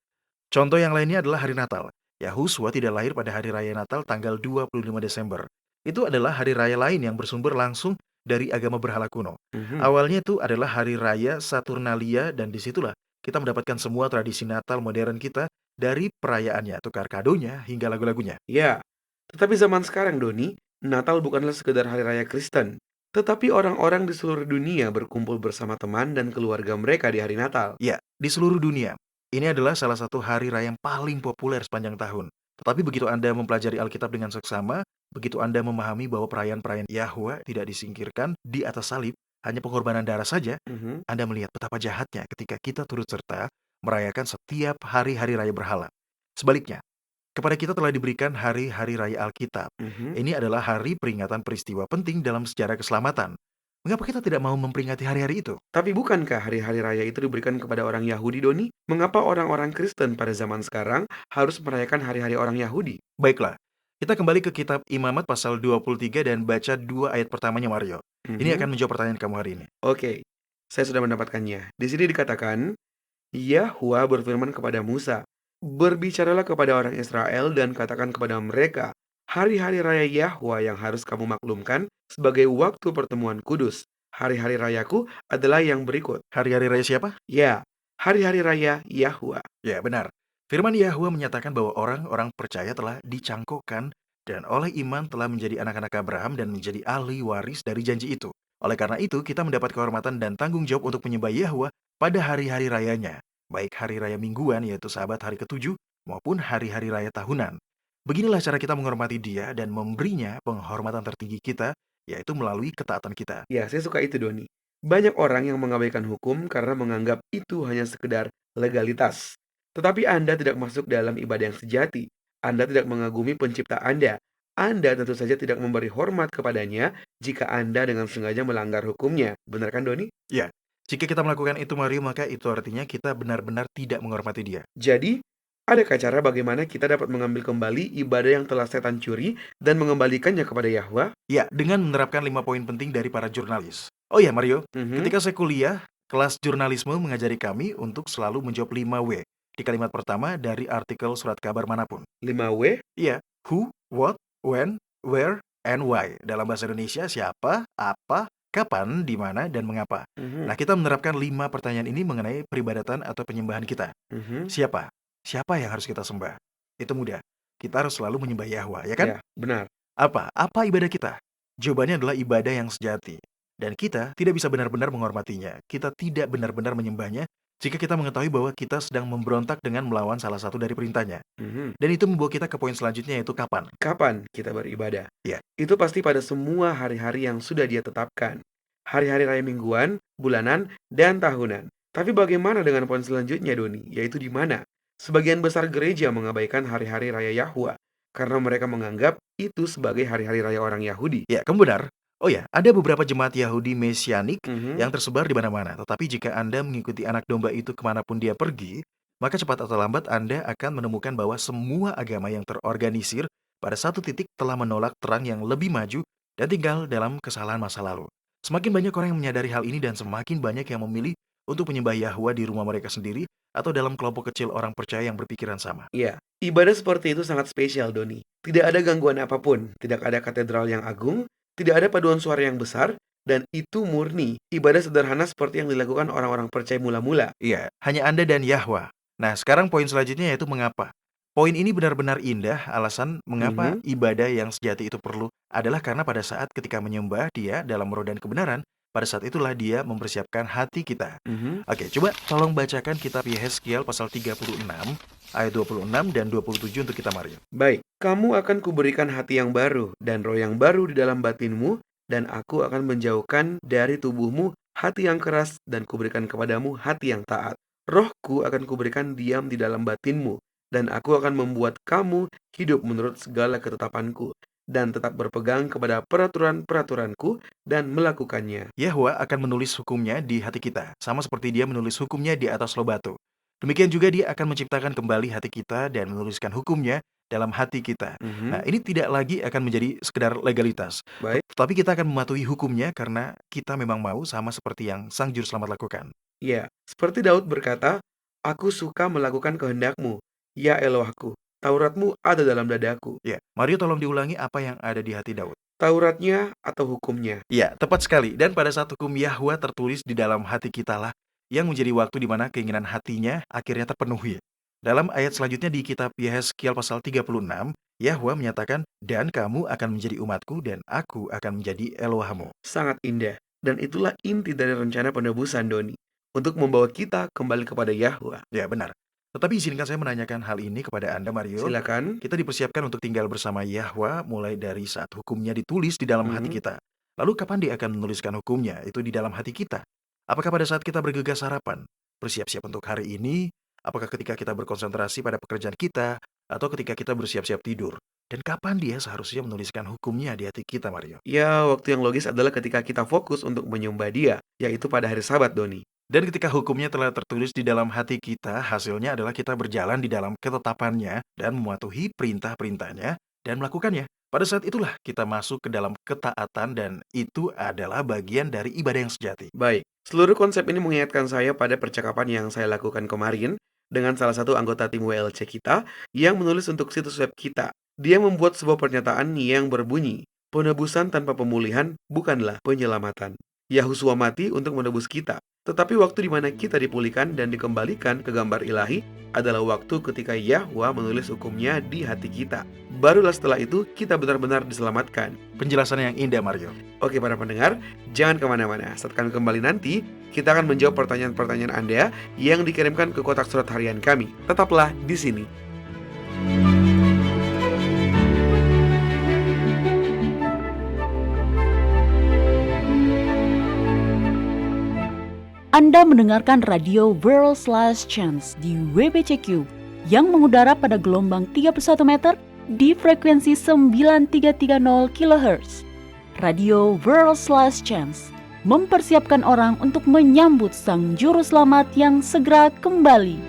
Contoh yang lainnya adalah hari Natal. Yahuswa tidak lahir pada hari raya Natal tanggal 25 Desember. Itu adalah hari raya lain yang bersumber langsung dari agama berhala kuno. Awalnya itu adalah hari raya Saturnalia, dan disitulah kita mendapatkan semua tradisi Natal modern kita dari perayaannya, tukar kadonya, hingga lagu-lagunya. Ya, tetapi zaman sekarang, Doni, Natal bukanlah sekedar hari raya Kristen, tetapi orang-orang di seluruh dunia berkumpul bersama teman dan keluarga mereka di hari Natal. Ya, di seluruh dunia, ini adalah salah satu hari raya yang paling populer sepanjang tahun. Tetapi begitu Anda mempelajari Alkitab dengan seksama, begitu Anda memahami bahwa perayaan-perayaan Yahwa tidak disingkirkan di atas salib, hanya pengorbanan darah saja, Mhm, Anda melihat betapa jahatnya ketika kita turut serta merayakan setiap hari-hari raya berhala. Sebaliknya, kepada kita telah diberikan hari-hari raya Alkitab. mhm. Ini adalah hari peringatan peristiwa penting dalam sejarah keselamatan. Mengapa kita tidak mau memperingati hari-hari itu? Tapi bukankah hari-hari raya itu diberikan kepada orang Yahudi, Doni? Mengapa orang-orang Kristen pada zaman sekarang harus merayakan hari-hari orang Yahudi? Baiklah, kita kembali ke kitab Imamat pasal 23 dan baca 2 ayat pertamanya, Mario. Ini Mhm. akan menjawab pertanyaan kamu hari ini. Oke, saya sudah mendapatkannya. Di sini dikatakan, Yahwa berfirman kepada Musa, "Berbicaralah kepada orang Israel dan katakan kepada mereka, hari-hari raya Yahwa yang harus kamu maklumkan sebagai waktu pertemuan kudus. Hari-hari rayaku adalah yang berikut." Hari-hari raya siapa? Ya, hari-hari raya Yahwa. Ya, benar. Firman Yahwa menyatakan bahwa orang-orang percaya telah dicangkokkan dan oleh iman telah menjadi anak-anak Abraham dan menjadi ahli waris dari janji itu. Oleh karena itu, kita mendapat kehormatan dan tanggung jawab untuk menyembah Yahwa pada hari-hari rayanya, baik hari raya mingguan yaitu Sabat hari ke-7 maupun hari-hari raya tahunan. Beginilah cara kita menghormati Dia dan memberinya penghormatan tertinggi kita, yaitu melalui ketaatan kita. Ya, saya suka itu, Doni. Banyak orang yang mengabaikan hukum karena menganggap itu hanya sekedar legalitas. Tetapi Anda tidak masuk dalam ibadah yang sejati. Anda tidak mengagumi pencipta Anda. Anda tentu saja tidak memberi hormat kepadanya jika Anda dengan sengaja melanggar hukumnya. Benar kan, Doni? Ya, jika kita melakukan itu, Mario, maka itu artinya kita benar-benar tidak menghormati Dia. Jadi, adakah cara bagaimana kita dapat mengambil kembali ibadah yang telah setan curi dan mengembalikannya kepada Yahwa? Ya, dengan menerapkan 5 poin penting dari para jurnalis. Oh ya, Mario, Mhm. ketika saya kuliah, kelas jurnalisme mengajari kami untuk selalu menjawab 5W di kalimat pertama dari artikel surat kabar manapun. 5W? Iya, who, what, when, where, and why. Dalam bahasa Indonesia, siapa, apa, kapan, di mana, dan mengapa. Mhm. Nah, kita menerapkan 5 pertanyaan ini mengenai peribadatan atau penyembahan kita. Mhm. Siapa? Siapa yang harus kita sembah? Itu mudah. Kita harus selalu menyembah Yahwa, ya kan? Ya, benar. Apa? Apa ibadah kita? Jawabannya adalah ibadah yang sejati. Dan kita tidak bisa benar-benar menghormatinya. Kita tidak benar-benar menyembahnya jika kita mengetahui bahwa kita sedang memberontak dengan melawan salah satu dari perintahnya. Mhm. Dan itu membawa kita ke poin selanjutnya, yaitu kapan. Kapan kita beribadah? Ya. Itu pasti pada semua hari-hari yang sudah Dia tetapkan. Hari-hari raya mingguan, bulanan, dan tahunan. Tapi bagaimana dengan poin selanjutnya, Doni? Yaitu di mana? Sebagian besar gereja mengabaikan hari-hari raya Yahwa karena mereka menganggap itu sebagai hari-hari raya orang Yahudi. Ya, kamu benar. Oh ya, ada beberapa jemaat Yahudi Mesianik Mhm. yang tersebar di mana-mana. Tetapi jika Anda mengikuti anak domba itu kemanapun dia pergi, maka cepat atau lambat Anda akan menemukan bahwa semua agama yang terorganisir pada satu titik telah menolak terang yang lebih maju dan tinggal dalam kesalahan masa lalu. Semakin banyak orang yang menyadari hal ini dan semakin banyak yang memilih untuk menyembah Yahwa di rumah mereka sendiri atau dalam kelompok kecil orang percaya yang berpikiran sama. Ya, ibadah seperti itu sangat spesial, Doni. Tidak ada gangguan apapun, tidak ada katedral yang agung, tidak ada paduan suara yang besar, dan itu murni ibadah sederhana seperti yang dilakukan orang-orang percaya mula-mula. Iya, hanya Anda dan Yahwa. Nah, sekarang poin selanjutnya yaitu mengapa. Poin ini benar-benar indah, alasan mengapa Mhm. ibadah yang sejati itu perlu adalah karena pada saat ketika menyembah Dia dalam roh dan kebenaran, pada saat itulah Dia mempersiapkan hati kita. Mhm. Oke, coba tolong bacakan kitab Yehezkiel pasal 36, ayat 26 dan 27 untuk kita, Mario. Baik, kamu akan kuberikan hati yang baru dan roh yang baru di dalam batinmu, dan aku akan menjauhkan dari tubuhmu hati yang keras dan kuberikan kepadamu hati yang taat. Rohku akan kuberikan diam di dalam batinmu, dan aku akan membuat kamu hidup menurut segala ketetapanku, dan tetap berpegang kepada peraturan-peraturanku dan melakukannya. Yahwa akan menulis hukumnya di hati kita, sama seperti Dia menulis hukumnya di atas loh batu. Demikian juga Dia akan menciptakan kembali hati kita dan menuliskan hukumnya dalam hati kita. Nah, Mhm. ini tidak lagi akan menjadi sekedar legalitas, Baik. tetapi kita akan mematuhi hukumnya karena kita memang mau sama seperti yang Sang Juru Selamat lakukan. Ya, seperti Daud berkata, "Aku suka melakukan kehendakmu, ya Elohku. Tauratmu ada dalam dadaku." Ya, Mario tolong diulangi apa yang ada di hati Daud. Tauratnya atau hukumnya. Ya, tepat sekali. Dan pada saat hukum Yahwa tertulis di dalam hati kita lah, yang menjadi waktu di mana keinginan hatinya akhirnya terpenuhi. Dalam ayat selanjutnya di kitab Yehezkiel pasal 36, Yahwa menyatakan, "Dan kamu akan menjadi umatku dan aku akan menjadi Elohmu." Sangat indah. Dan itulah inti dari rencana penebusan, Doni. Untuk membawa kita kembali kepada Yahwa. Ya, benar. Tetapi izinkan saya menanyakan hal ini kepada Anda, Mario. Silakan. Kita dipersiapkan untuk tinggal bersama Yahwa mulai dari saat hukumnya ditulis di dalam hati kita. Lalu kapan dia akan menuliskan hukumnya itu di dalam hati kita? Apakah pada saat kita bergegas harapan, bersiap-siap untuk hari ini? Apakah ketika kita berkonsentrasi pada pekerjaan kita? Atau ketika kita bersiap-siap tidur? Dan kapan dia seharusnya menuliskan hukumnya di hati kita, Mario? Ya, waktu yang logis adalah ketika kita fokus untuk menyembah dia, yaitu pada hari Sabat, Doni. Dan ketika hukumnya telah tertulis di dalam hati kita, hasilnya adalah kita berjalan di dalam ketetapannya dan mematuhi perintah-perintahnya dan melakukannya. Pada saat itulah kita masuk ke dalam ketaatan dan itu adalah bagian dari ibadah yang sejati. Baik, seluruh konsep ini mengingatkan saya pada percakapan yang saya lakukan kemarin dengan salah satu anggota tim WLC kita yang menulis untuk situs web kita. Dia membuat sebuah pernyataan yang berbunyi, penebusan tanpa pemulihan bukanlah penyelamatan. Yahusua mati untuk menebus kita. Tetapi waktu di mana kita dipulihkan dan dikembalikan ke gambar ilahi adalah waktu ketika Yahwa menulis hukumnya di hati kita. Barulah setelah itu kita benar-benar diselamatkan. Penjelasan yang indah, Mario. Oke para pendengar, jangan kemana-mana. Saat kami kembali nanti, kita akan menjawab pertanyaan-pertanyaan Anda yang dikirimkan ke kotak surat harian kami. Tetaplah di sini. Anda mendengarkan radio World's Last Chance di WBCQ yang mengudara pada gelombang 31 meter di frekuensi 9330 kHz. Radio World's Last Chance mempersiapkan orang untuk menyambut Sang Juru Selamat yang segera kembali.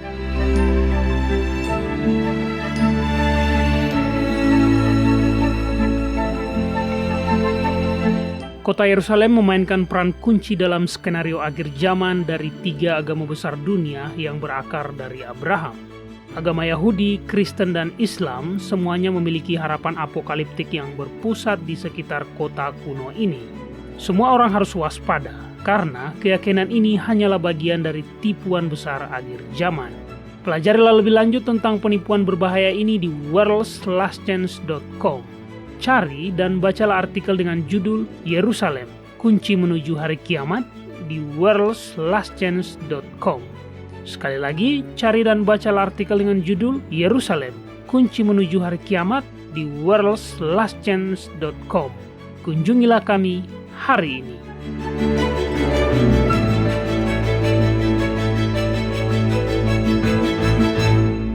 Kota Yerusalem memainkan peran kunci dalam skenario akhir zaman dari 3 agama besar dunia yang berakar dari Abraham. Agama Yahudi, Kristen, dan Islam semuanya memiliki harapan apokaliptik yang berpusat di sekitar kota kuno ini. Semua orang harus waspada, karena keyakinan ini hanyalah bagian dari tipuan besar akhir zaman. Pelajarilah lebih lanjut tentang penipuan berbahaya ini di worldslastchance.com. Cari dan bacalah artikel dengan judul Yerusalem, Kunci Menuju Hari Kiamat di worldslastchance.com. Sekali lagi, cari dan bacalah artikel dengan judul Yerusalem, Kunci Menuju Hari Kiamat di worldslastchance.com. Kunjungilah kami hari ini.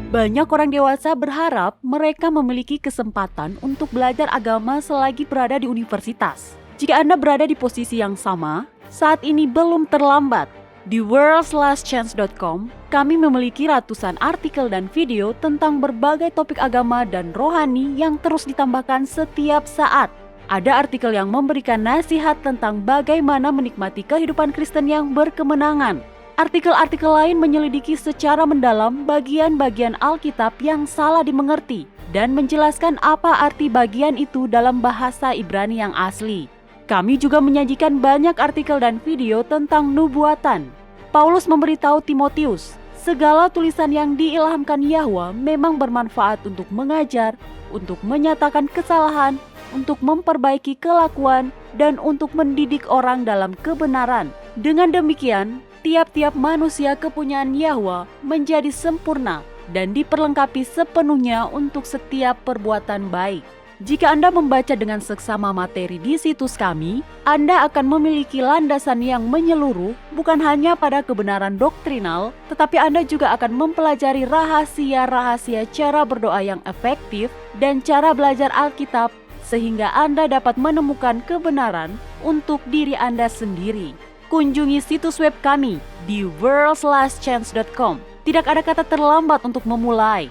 Banyak orang dewasa berharap mereka memiliki kesempatan untuk belajar agama selagi berada di universitas. Jika Anda berada di posisi yang sama, saat ini belum terlambat. Di worldslastchance.com, kami memiliki ratusan artikel dan video tentang berbagai topik agama dan rohani yang terus ditambahkan setiap saat. Ada artikel yang memberikan nasihat tentang bagaimana menikmati kehidupan Kristen yang berkemenangan. Artikel-artikel lain menyelidiki secara mendalam bagian-bagian Alkitab yang salah dimengerti dan menjelaskan apa arti bagian itu dalam bahasa Ibrani yang asli. Kami juga menyajikan banyak artikel dan video tentang nubuatan. Paulus memberitahu Timotius, segala tulisan yang diilhamkan Yahwa memang bermanfaat untuk mengajar, untuk menyatakan kesalahan, untuk memperbaiki kelakuan, dan untuk mendidik orang dalam kebenaran. Dengan demikian, tiap-tiap manusia kepunyaan Yahwa menjadi sempurna dan diperlengkapi sepenuhnya untuk setiap perbuatan baik. Jika Anda membaca dengan seksama materi di situs kami, Anda akan memiliki landasan yang menyeluruh bukan hanya pada kebenaran doktrinal, tetapi Anda juga akan mempelajari rahasia-rahasia cara berdoa yang efektif dan cara belajar Alkitab sehingga Anda dapat menemukan kebenaran untuk diri Anda sendiri. Kunjungi situs web kami di worldslastchance.com. Tidak ada kata terlambat untuk memulai.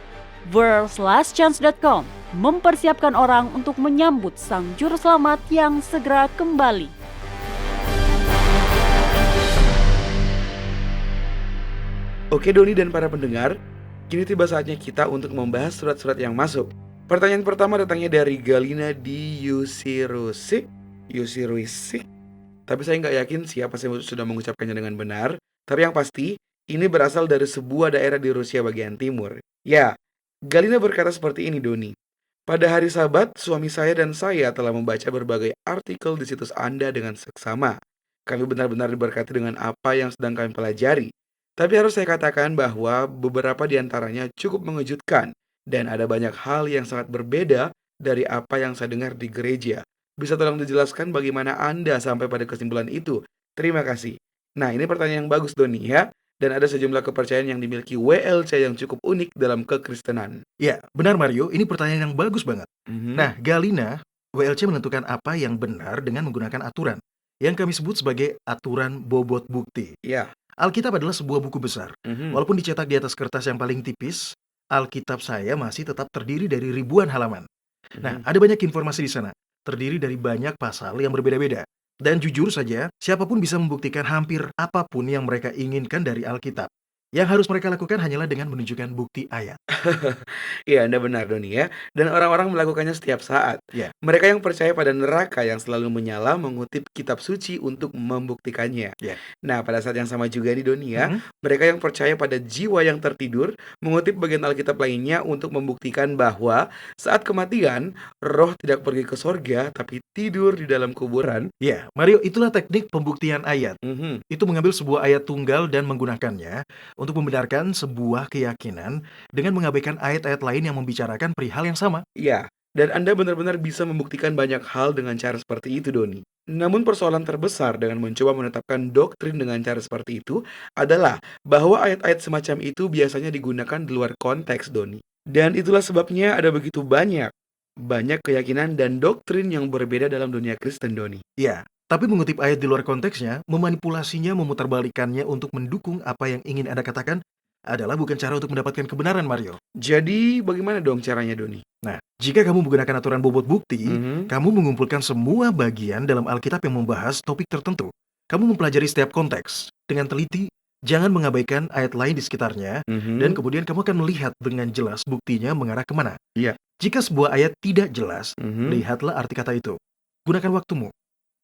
worldslastchance.com mempersiapkan orang untuk menyambut Sang Juru Selamat yang segera kembali. Oke Doni dan para pendengar, kini tiba saatnya kita untuk membahas surat-surat yang masuk. Pertanyaan pertama datangnya dari Galina di Yusiruisik. Tapi saya nggak yakin siapa yang sudah mengucapkannya dengan benar. Tapi yang pasti, ini berasal dari sebuah daerah di Rusia bagian timur. Ya, Galina berkata seperti ini, Doni. Pada hari Sabat, suami saya dan saya telah membaca berbagai artikel di situs Anda dengan seksama. Kami benar-benar diberkati dengan apa yang sedang kami pelajari. Tapi harus saya katakan bahwa beberapa di antaranya cukup mengejutkan dan ada banyak hal yang sangat berbeda dari apa yang saya dengar di gereja. Bisa tolong dijelaskan bagaimana Anda sampai pada kesimpulan itu? Terima kasih. Nah, ini pertanyaan yang bagus, Doni, ya. Dan ada sejumlah kepercayaan yang dimiliki WLC yang cukup unik dalam kekristenan. Ya, benar Mario, ini pertanyaan yang bagus banget. Mhm. Nah, Galina, WLC menentukan apa yang benar dengan menggunakan aturan yang kami sebut sebagai aturan bobot bukti. Ya. Alkitab adalah sebuah buku besar. Mhm. Walaupun dicetak di atas kertas yang paling tipis, Alkitab saya masih tetap terdiri dari ribuan halaman. Nah, Mhm. ada banyak informasi di sana, terdiri dari banyak pasal yang berbeda-beda. Dan jujur saja, siapapun bisa membuktikan hampir apapun yang mereka inginkan dari Alkitab. Yang harus mereka lakukan hanyalah dengan menunjukkan bukti ayat. Iya, Anda benar, Doni, ya. Dan orang-orang melakukannya setiap saat. Ya. Mereka yang percaya pada neraka yang selalu menyala mengutip kitab suci untuk membuktikannya. Ya. Nah, pada saat yang sama juga nih, Doni, ya, Mhm. mereka yang percaya pada jiwa yang tertidur mengutip bagian Alkitab lainnya untuk membuktikan bahwa saat kematian, roh tidak pergi ke sorga, tapi tidur di dalam kuburan. Ya, Mario, itulah teknik pembuktian ayat. Mhm. Itu mengambil sebuah ayat tunggal dan menggunakannya untuk membenarkan sebuah keyakinan dengan mengabaikan ayat-ayat lain yang membicarakan perihal yang sama. Iya, dan Anda benar-benar bisa membuktikan banyak hal dengan cara seperti itu, Doni. Namun persoalan terbesar dengan mencoba menetapkan doktrin dengan cara seperti itu adalah bahwa ayat-ayat semacam itu biasanya digunakan di luar konteks, Doni. Dan itulah sebabnya ada begitu banyak keyakinan dan doktrin yang berbeda dalam dunia Kristen, Doni. Ya, tapi mengutip ayat di luar konteksnya, memanipulasinya, memutarbalikannya untuk mendukung apa yang ingin Anda katakan adalah bukan cara untuk mendapatkan kebenaran, Mario. Jadi, bagaimana dong caranya, Doni? Nah, jika kamu menggunakan aturan bobot bukti, Mhm. kamu mengumpulkan semua bagian dalam Alkitab yang membahas topik tertentu. Kamu mempelajari setiap konteks dengan teliti, jangan mengabaikan ayat lain di sekitarnya, Mhm. dan kemudian kamu akan melihat dengan jelas buktinya mengarah kemana. Iya. Jika sebuah ayat tidak jelas, Mhm. lihatlah arti kata itu. Gunakan waktumu.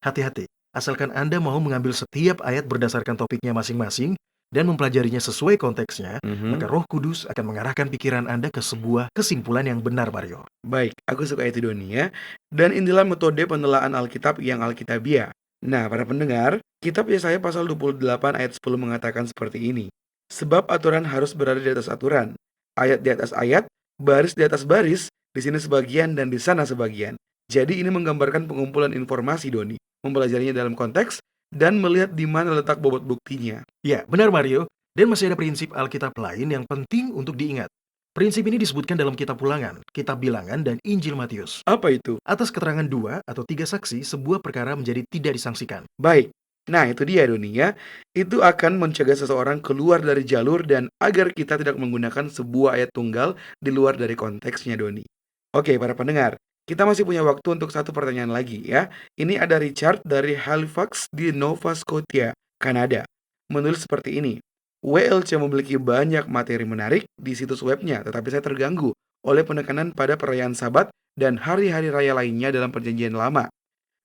Hati-hati, asalkan Anda mau mengambil setiap ayat berdasarkan topiknya masing-masing dan mempelajarinya sesuai konteksnya, Mhm. maka Roh Kudus akan mengarahkan pikiran Anda ke sebuah kesimpulan yang benar, Mario. Baik, aku suka itu, Doni, ya. Dan inilah metode penelaahan Alkitab yang Alkitabiah. Nah, para pendengar, kitab Yesaya pasal 28 ayat 10 mengatakan seperti ini. Sebab aturan harus berada di atas aturan, ayat di atas ayat, baris di atas baris, di sini sebagian dan di sana sebagian. Jadi ini menggambarkan pengumpulan informasi, Doni, mempelajarinya dalam konteks dan melihat di mana letak bobot buktinya. Ya, benar Mario. Dan masih ada prinsip Alkitab lain yang penting untuk diingat. Prinsip ini disebutkan dalam kitab Ulangan, kitab Bilangan, dan Injil Matius. Apa itu? Atas keterangan 2 atau 3 saksi, sebuah perkara menjadi tidak disangsikan. Baik. Nah, itu dia, Doni, ya. Itu akan mencegah seseorang keluar dari jalur dan agar kita tidak menggunakan sebuah ayat tunggal di luar dari konteksnya, Doni. Oke, para pendengar, kita masih punya waktu untuk satu pertanyaan lagi, ya. Ini ada Richard dari Halifax di Nova Scotia, Kanada. Menulis seperti ini. WLC memiliki banyak materi menarik di situs webnya, tetapi saya terganggu oleh penekanan pada perayaan Sabat dan hari-hari raya lainnya dalam Perjanjian Lama.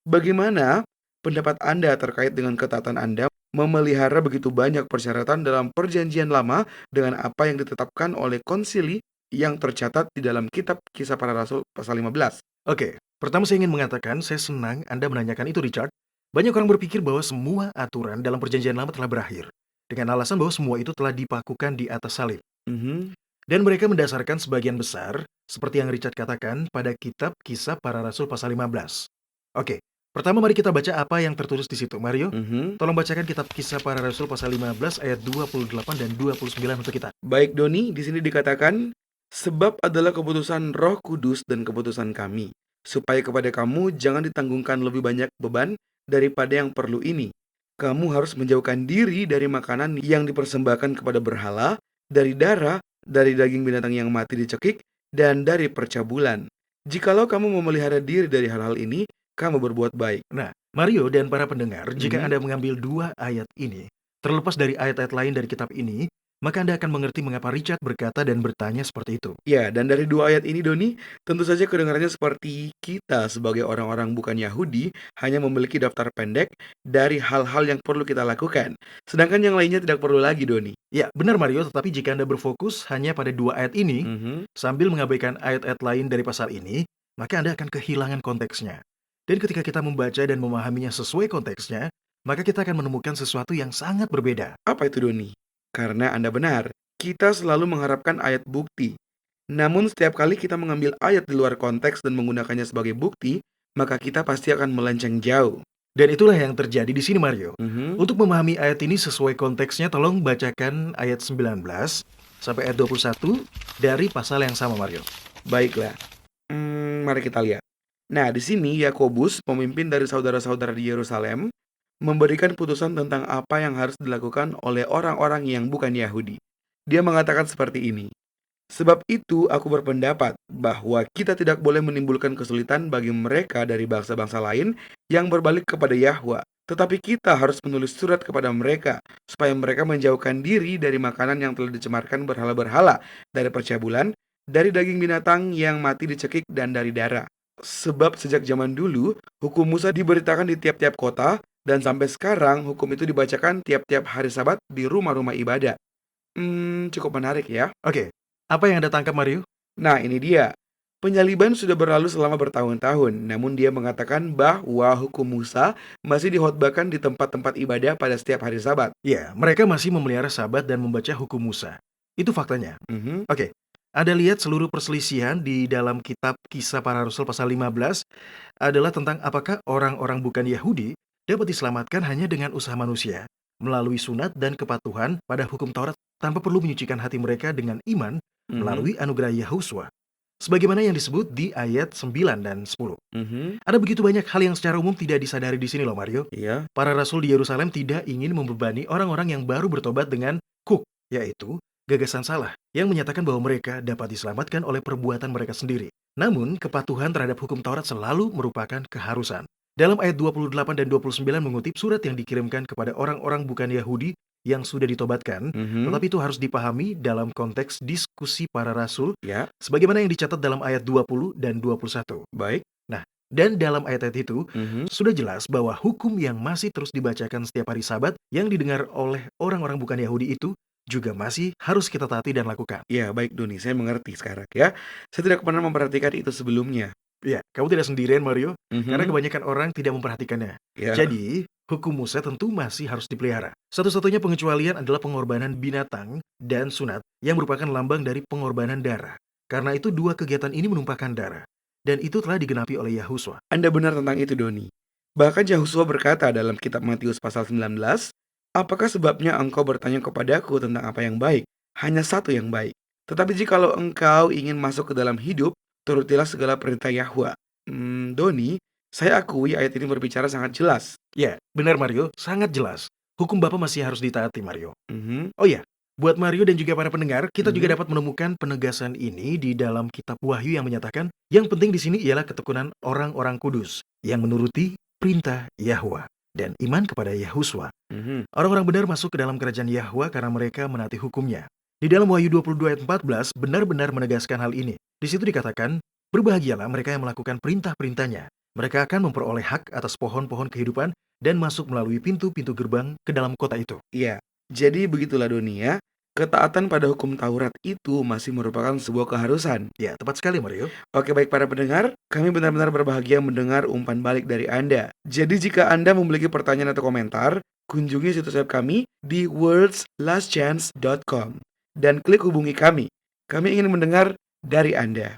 Bagaimana pendapat Anda terkait dengan ketaatan Anda memelihara begitu banyak persyaratan dalam Perjanjian Lama dengan apa yang ditetapkan oleh konsili yang tercatat di dalam kitab Kisah Para Rasul pasal 15? Oke, pertama saya ingin mengatakan, saya senang Anda menanyakan itu, Richard. Banyak orang berpikir bahwa semua aturan dalam Perjanjian Lama telah berakhir, dengan alasan bahwa semua itu telah dipakukan di atas salib. Mhm. Dan mereka mendasarkan sebagian besar, seperti yang Richard katakan, pada kitab Kisah Para Rasul pasal 15. Oke, pertama mari kita baca apa yang tertulis di situ. Mario, Mhm. tolong bacakan kitab Kisah Para Rasul pasal 15 ayat 28 dan 29 untuk kita. Baik, Doni, di sini dikatakan, sebab adalah keputusan Roh Kudus dan keputusan kami, supaya kepada kamu jangan ditanggungkan lebih banyak beban daripada yang perlu ini. Kamu harus menjauhkan diri dari makanan yang dipersembahkan kepada berhala, dari darah, dari daging binatang yang mati dicekik, dan dari percabulan. Jikalau kamu memelihara diri dari hal-hal ini, kamu berbuat baik. Nah, Mario dan para pendengar, jika Mhm. Anda mengambil 2 ayat ini, terlepas dari ayat-ayat lain dari kitab ini, maka Anda akan mengerti mengapa Richard berkata dan bertanya seperti itu. Ya, dan dari dua ayat ini, Doni, tentu saja kedengarannya seperti kita sebagai orang-orang bukan Yahudi hanya memiliki daftar pendek dari hal-hal yang perlu kita lakukan. Sedangkan yang lainnya tidak perlu lagi, Doni. Ya, benar Mario, tetapi jika Anda berfokus hanya pada dua ayat ini, sambil mengabaikan ayat-ayat lain dari pasal ini, maka Anda akan kehilangan konteksnya. Dan ketika kita membaca dan memahaminya sesuai konteksnya, maka kita akan menemukan sesuatu yang sangat berbeda. Apa itu, Doni? Karena Anda benar, kita selalu mengharapkan ayat bukti. Namun setiap kali kita mengambil ayat di luar konteks dan menggunakannya sebagai bukti, maka kita pasti akan melenceng jauh. Dan itulah yang terjadi di sini Mario. Mhm. Untuk memahami ayat ini sesuai konteksnya, tolong bacakan ayat 19 sampai ayat 21 dari pasal yang sama Mario. Baiklah. Mari kita lihat. Nah, di sini Yakobus, pemimpin dari saudara-saudara di Yerusalem, memberikan putusan tentang apa yang harus dilakukan oleh orang-orang yang bukan Yahudi. Dia mengatakan seperti ini. Sebab itu aku berpendapat bahwa kita tidak boleh menimbulkan kesulitan bagi mereka dari bangsa-bangsa lain yang berbalik kepada Yahwa. Tetapi kita harus menulis surat kepada mereka supaya mereka menjauhkan diri dari makanan yang telah dicemarkan berhala-berhala, dari percabulan, dari daging binatang yang mati dicekik, dan dari darah. Sebab sejak zaman dulu, hukum Musa diberitakan di tiap-tiap kota, dan sampai sekarang hukum itu dibacakan tiap-tiap hari Sabat di rumah-rumah ibadat. Cukup menarik ya. Oke, apa yang Anda tangkap Mario? Nah, ini dia. Penyaliban sudah berlalu selama bertahun-tahun, namun dia mengatakan bahwa hukum Musa masih dihotbahkan di tempat-tempat ibadah pada setiap hari Sabat. Ya, mereka masih memelihara Sabat dan membaca hukum Musa. Itu faktanya. Mhm. Oke, Anda lihat seluruh perselisihan di dalam kitab Kisah Para Rasul pasal 15 adalah tentang apakah orang-orang bukan Yahudi dapat diselamatkan hanya dengan usaha manusia, melalui sunat dan kepatuhan pada hukum Taurat tanpa perlu menyucikan hati mereka dengan iman melalui anugerah Yahuswa. Sebagaimana yang disebut di ayat 9 dan 10. Ada begitu banyak hal yang secara umum tidak disadari di sini loh Mario. Iya. Para rasul di Yerusalem tidak ingin membebani orang-orang yang baru bertobat dengan yaitu gagasan salah yang menyatakan bahwa mereka dapat diselamatkan oleh perbuatan mereka sendiri. Namun, kepatuhan terhadap hukum Taurat selalu merupakan keharusan. Dalam ayat 28 dan 29 mengutip surat yang dikirimkan kepada orang-orang bukan Yahudi yang sudah ditobatkan, tetapi itu harus dipahami dalam konteks diskusi para rasul, Ya, sebagaimana yang dicatat dalam ayat 20 dan 21. baik. Nah, dan dalam ayat-ayat itu, sudah jelas bahwa hukum yang masih terus dibacakan setiap hari Sabat yang didengar oleh orang-orang bukan Yahudi itu juga masih harus kita taati dan lakukan. Ya, baik Doni, saya mengerti sekarang ya. Saya tidak pernah memperhatikan itu sebelumnya. Ya, kamu tidak sendirian Mario, karena Mhm. kebanyakan orang tidak memperhatikannya. Ya. Jadi, hukum Musa tentu masih harus dipelihara. Satu-satunya pengecualian adalah pengorbanan binatang dan sunat yang merupakan lambang dari pengorbanan darah. Karena itu dua kegiatan ini menumpahkan darah. Dan itu telah digenapi oleh Yahuswa. Anda benar tentang itu, Doni. Bahkan Yahusua berkata dalam kitab Matius pasal 19, apakah sebabnya engkau bertanya kepadaku tentang apa yang baik? Hanya satu yang baik. Tetapi jikalau engkau ingin masuk ke dalam hidup, turutilah segala perintah Yahwa. Doni, saya akui ayat ini berbicara sangat jelas. Ya, benar Mario, sangat jelas. Hukum Bapa masih harus ditaati Mario. Mhm. Oh ya, buat Mario dan juga para pendengar, kita juga Mhm. dapat menemukan penegasan ini di dalam kitab Wahyu yang menyatakan yang penting di sini ialah ketekunan orang-orang kudus yang menuruti perintah Yahwa dan iman kepada Yahuswa. Mhm. Orang-orang benar masuk ke dalam kerajaan Yahwa karena mereka menaati hukumnya. Di dalam Wahyu 22 ayat 14 benar-benar menegaskan hal ini. Di situ dikatakan, berbahagialah mereka yang melakukan perintah-perintahnya. Mereka akan memperoleh hak atas pohon-pohon kehidupan dan masuk melalui pintu-pintu gerbang ke dalam kota itu. Iya, jadi begitulah Doni ya. Ketaatan pada hukum Taurat itu masih merupakan sebuah keharusan. Ya, tepat sekali Mario. Oke, baik para pendengar, kami benar-benar berbahagia mendengar umpan balik dari Anda. Jadi jika Anda memiliki pertanyaan atau komentar, kunjungi situs web kami di worldslastchance.com dan klik hubungi kami. Kami ingin mendengar dari Anda.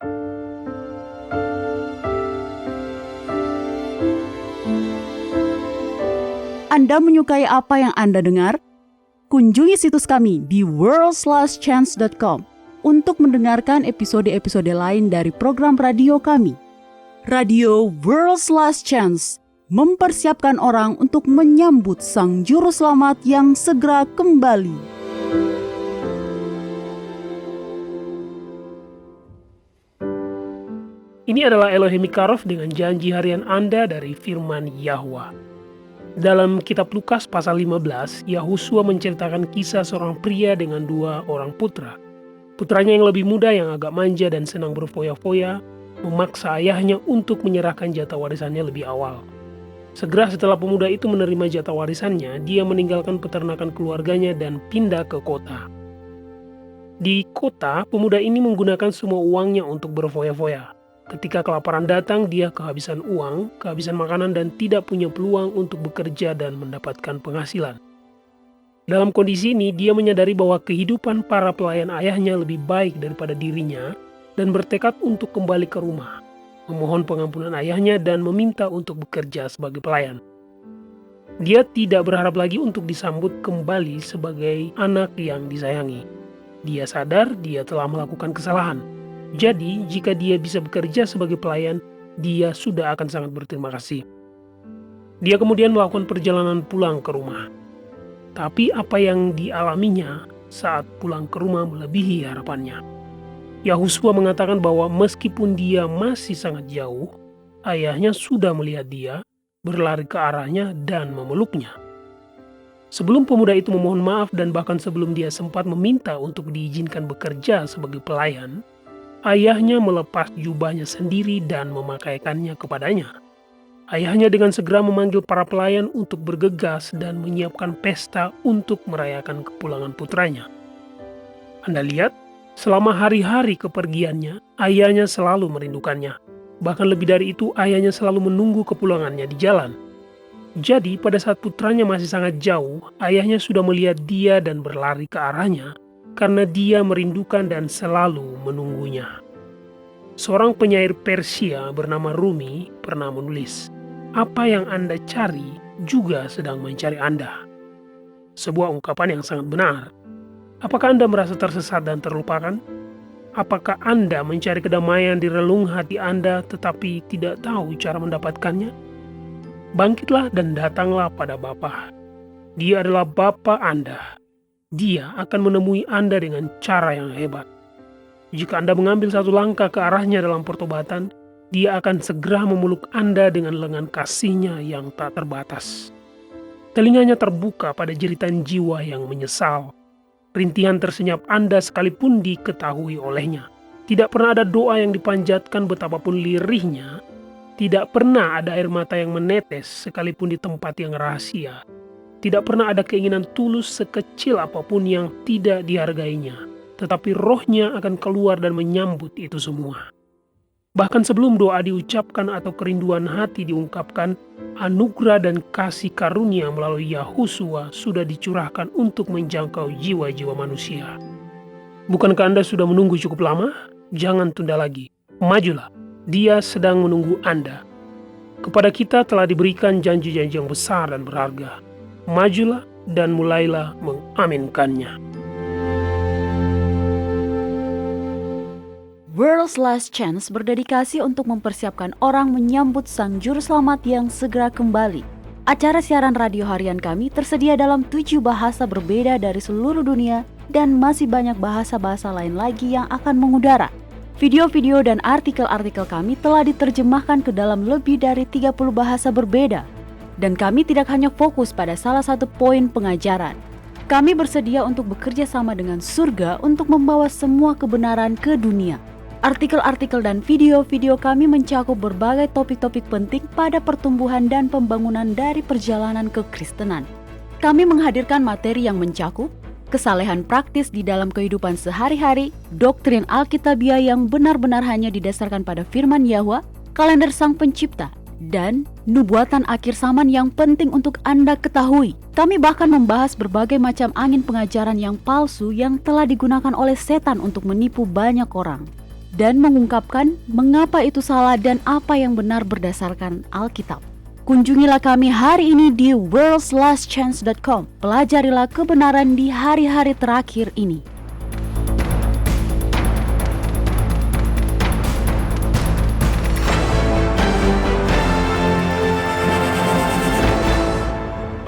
Anda menyukai apa yang Anda dengar? Kunjungi situs kami di worldslastchance.com untuk mendengarkan episode-episode lain dari program radio kami. Radio World's Last Chance mempersiapkan orang untuk menyambut Sang Juru Selamat yang segera kembali. Ini adalah Elohim Mikarov dengan janji harian Anda dari firman Yahwa. Dalam kitab Lukas pasal 15, Yahusua menceritakan kisah seorang pria dengan 2 orang putra. Putranya yang lebih muda yang agak manja dan senang berfoya-foya memaksa ayahnya untuk menyerahkan jatah warisannya lebih awal. Segera setelah pemuda itu menerima jatah warisannya, dia meninggalkan peternakan keluarganya dan pindah ke kota. Di kota, pemuda ini menggunakan semua uangnya untuk berfoya-foya. Ketika kelaparan datang, dia kehabisan uang, kehabisan makanan, dan tidak punya peluang untuk bekerja dan mendapatkan penghasilan. Dalam kondisi ini, dia menyadari bahwa kehidupan para pelayan ayahnya lebih baik daripada dirinya dan bertekad untuk kembali ke rumah, memohon pengampunan ayahnya dan meminta untuk bekerja sebagai pelayan. Dia tidak berharap lagi untuk disambut kembali sebagai anak yang disayangi. Dia sadar dia telah melakukan kesalahan. Jadi, jika dia bisa bekerja sebagai pelayan, dia sudah akan sangat berterima kasih. Dia kemudian melakukan perjalanan pulang ke rumah. Tapi apa yang dialaminya saat pulang ke rumah melebihi harapannya. Yahusua mengatakan bahwa meskipun dia masih sangat jauh, ayahnya sudah melihat dia, berlari ke arahnya dan memeluknya. Sebelum pemuda itu memohon maaf dan bahkan sebelum dia sempat meminta untuk diizinkan bekerja sebagai pelayan, ayahnya melepas jubahnya sendiri dan memakaikannya kepadanya. Ayahnya dengan segera memanggil para pelayan untuk bergegas dan menyiapkan pesta untuk merayakan kepulangan putranya. Anda lihat, selama hari-hari kepergiannya, ayahnya selalu merindukannya. Bahkan lebih dari itu, ayahnya selalu menunggu kepulangannya di jalan. Jadi, pada saat putranya masih sangat jauh, ayahnya sudah melihat dia dan berlari ke arahnya, karena dia merindukan dan selalu menunggunya. Seorang penyair Persia bernama Rumi pernah menulis, "Apa yang Anda cari juga sedang mencari Anda." Sebuah ungkapan yang sangat benar. Apakah Anda merasa tersesat dan terlupakan? Apakah Anda mencari kedamaian di relung hati Anda tetapi tidak tahu cara mendapatkannya? Bangkitlah dan datanglah pada Bapa. Dia adalah Bapa Anda. Dia akan menemui Anda dengan cara yang hebat. Jika Anda mengambil satu langkah ke arahnya dalam pertobatan, dia akan segera memeluk Anda dengan lengan kasih-Nya yang tak terbatas. Telinganya terbuka pada jeritan jiwa yang menyesal. Rintihan tersenyap Anda sekalipun diketahui olehnya. Tidak pernah ada doa yang dipanjatkan betapapun lirihnya. Tidak pernah ada air mata yang menetes sekalipun di tempat yang rahasia. Tidak pernah ada keinginan tulus sekecil apapun yang tidak dihargainya. Tetapi rohnya akan keluar dan menyambut itu semua. Bahkan sebelum doa diucapkan atau kerinduan hati diungkapkan, anugerah dan kasih karunia melalui Yahusua sudah dicurahkan untuk menjangkau jiwa-jiwa manusia. Bukankah Anda sudah menunggu cukup lama? Jangan tunda lagi. Majulah. Dia sedang menunggu Anda. Kepada kita telah diberikan janji-janji yang besar dan berharga. Majulah dan mulailah mengaminkannya. World's Last Chance berdedikasi untuk mempersiapkan orang menyambut Sang Juru Selamat yang segera kembali. Acara siaran radio harian kami tersedia dalam 7 bahasa berbeda dari seluruh dunia dan masih banyak bahasa-bahasa lain lagi yang akan mengudara. Video-video dan artikel-artikel kami telah diterjemahkan ke dalam lebih dari 30 bahasa berbeda. Dan kami tidak hanya fokus pada salah satu poin pengajaran. Kami bersedia untuk bekerja sama dengan surga untuk membawa semua kebenaran ke dunia. Artikel-artikel dan video-video kami mencakup berbagai topik-topik penting pada pertumbuhan dan pembangunan dari perjalanan kekristenan. Kami menghadirkan materi yang mencakup kesalehan praktis di dalam kehidupan sehari-hari, doktrin Alkitabiah yang benar-benar hanya didasarkan pada firman Yahwa, kalender Sang Pencipta, dan nubuatan akhir zaman yang penting untuk Anda ketahui. Kami bahkan membahas berbagai macam angin pengajaran yang palsu yang telah digunakan oleh setan untuk menipu banyak orang. Dan mengungkapkan mengapa itu salah dan apa yang benar berdasarkan Alkitab. Kunjungilah kami hari ini di worldslastchance.com. Pelajarilah kebenaran di hari-hari terakhir ini.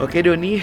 Oke Doni,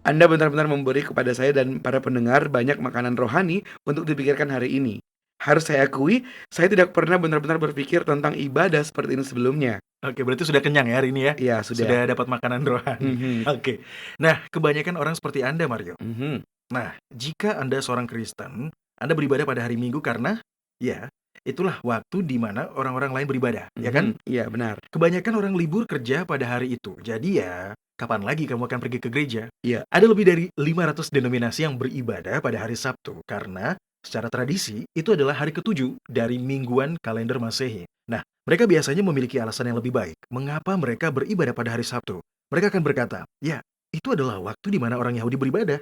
Anda benar-benar memberi kepada saya dan para pendengar banyak makanan rohani untuk dipikirkan hari ini. Harus saya akui, saya tidak pernah benar-benar berpikir tentang ibadah seperti ini sebelumnya. Oke, berarti sudah kenyang ya hari ini ya? Iya, sudah. Sudah dapat makanan rohani. Mhm, Oke. Nah, kebanyakan orang seperti Anda, Mario. mhm, Nah, jika Anda seorang Kristen, Anda beribadah pada hari Minggu karena, ya, itulah waktu di mana orang-orang lain beribadah, ya kan? Iya, benar. Kebanyakan orang libur kerja pada hari itu. Jadi ya, kapan lagi kamu akan pergi ke gereja? Iya. Ada lebih dari 500 denominasi yang beribadah pada hari Sabtu karena secara tradisi itu adalah hari ketujuh dari mingguan kalender Masehi. Nah, mereka biasanya memiliki alasan yang lebih baik mengapa mereka beribadah pada hari Sabtu. Mereka akan berkata, ya, itu adalah waktu di mana orang Yahudi beribadah.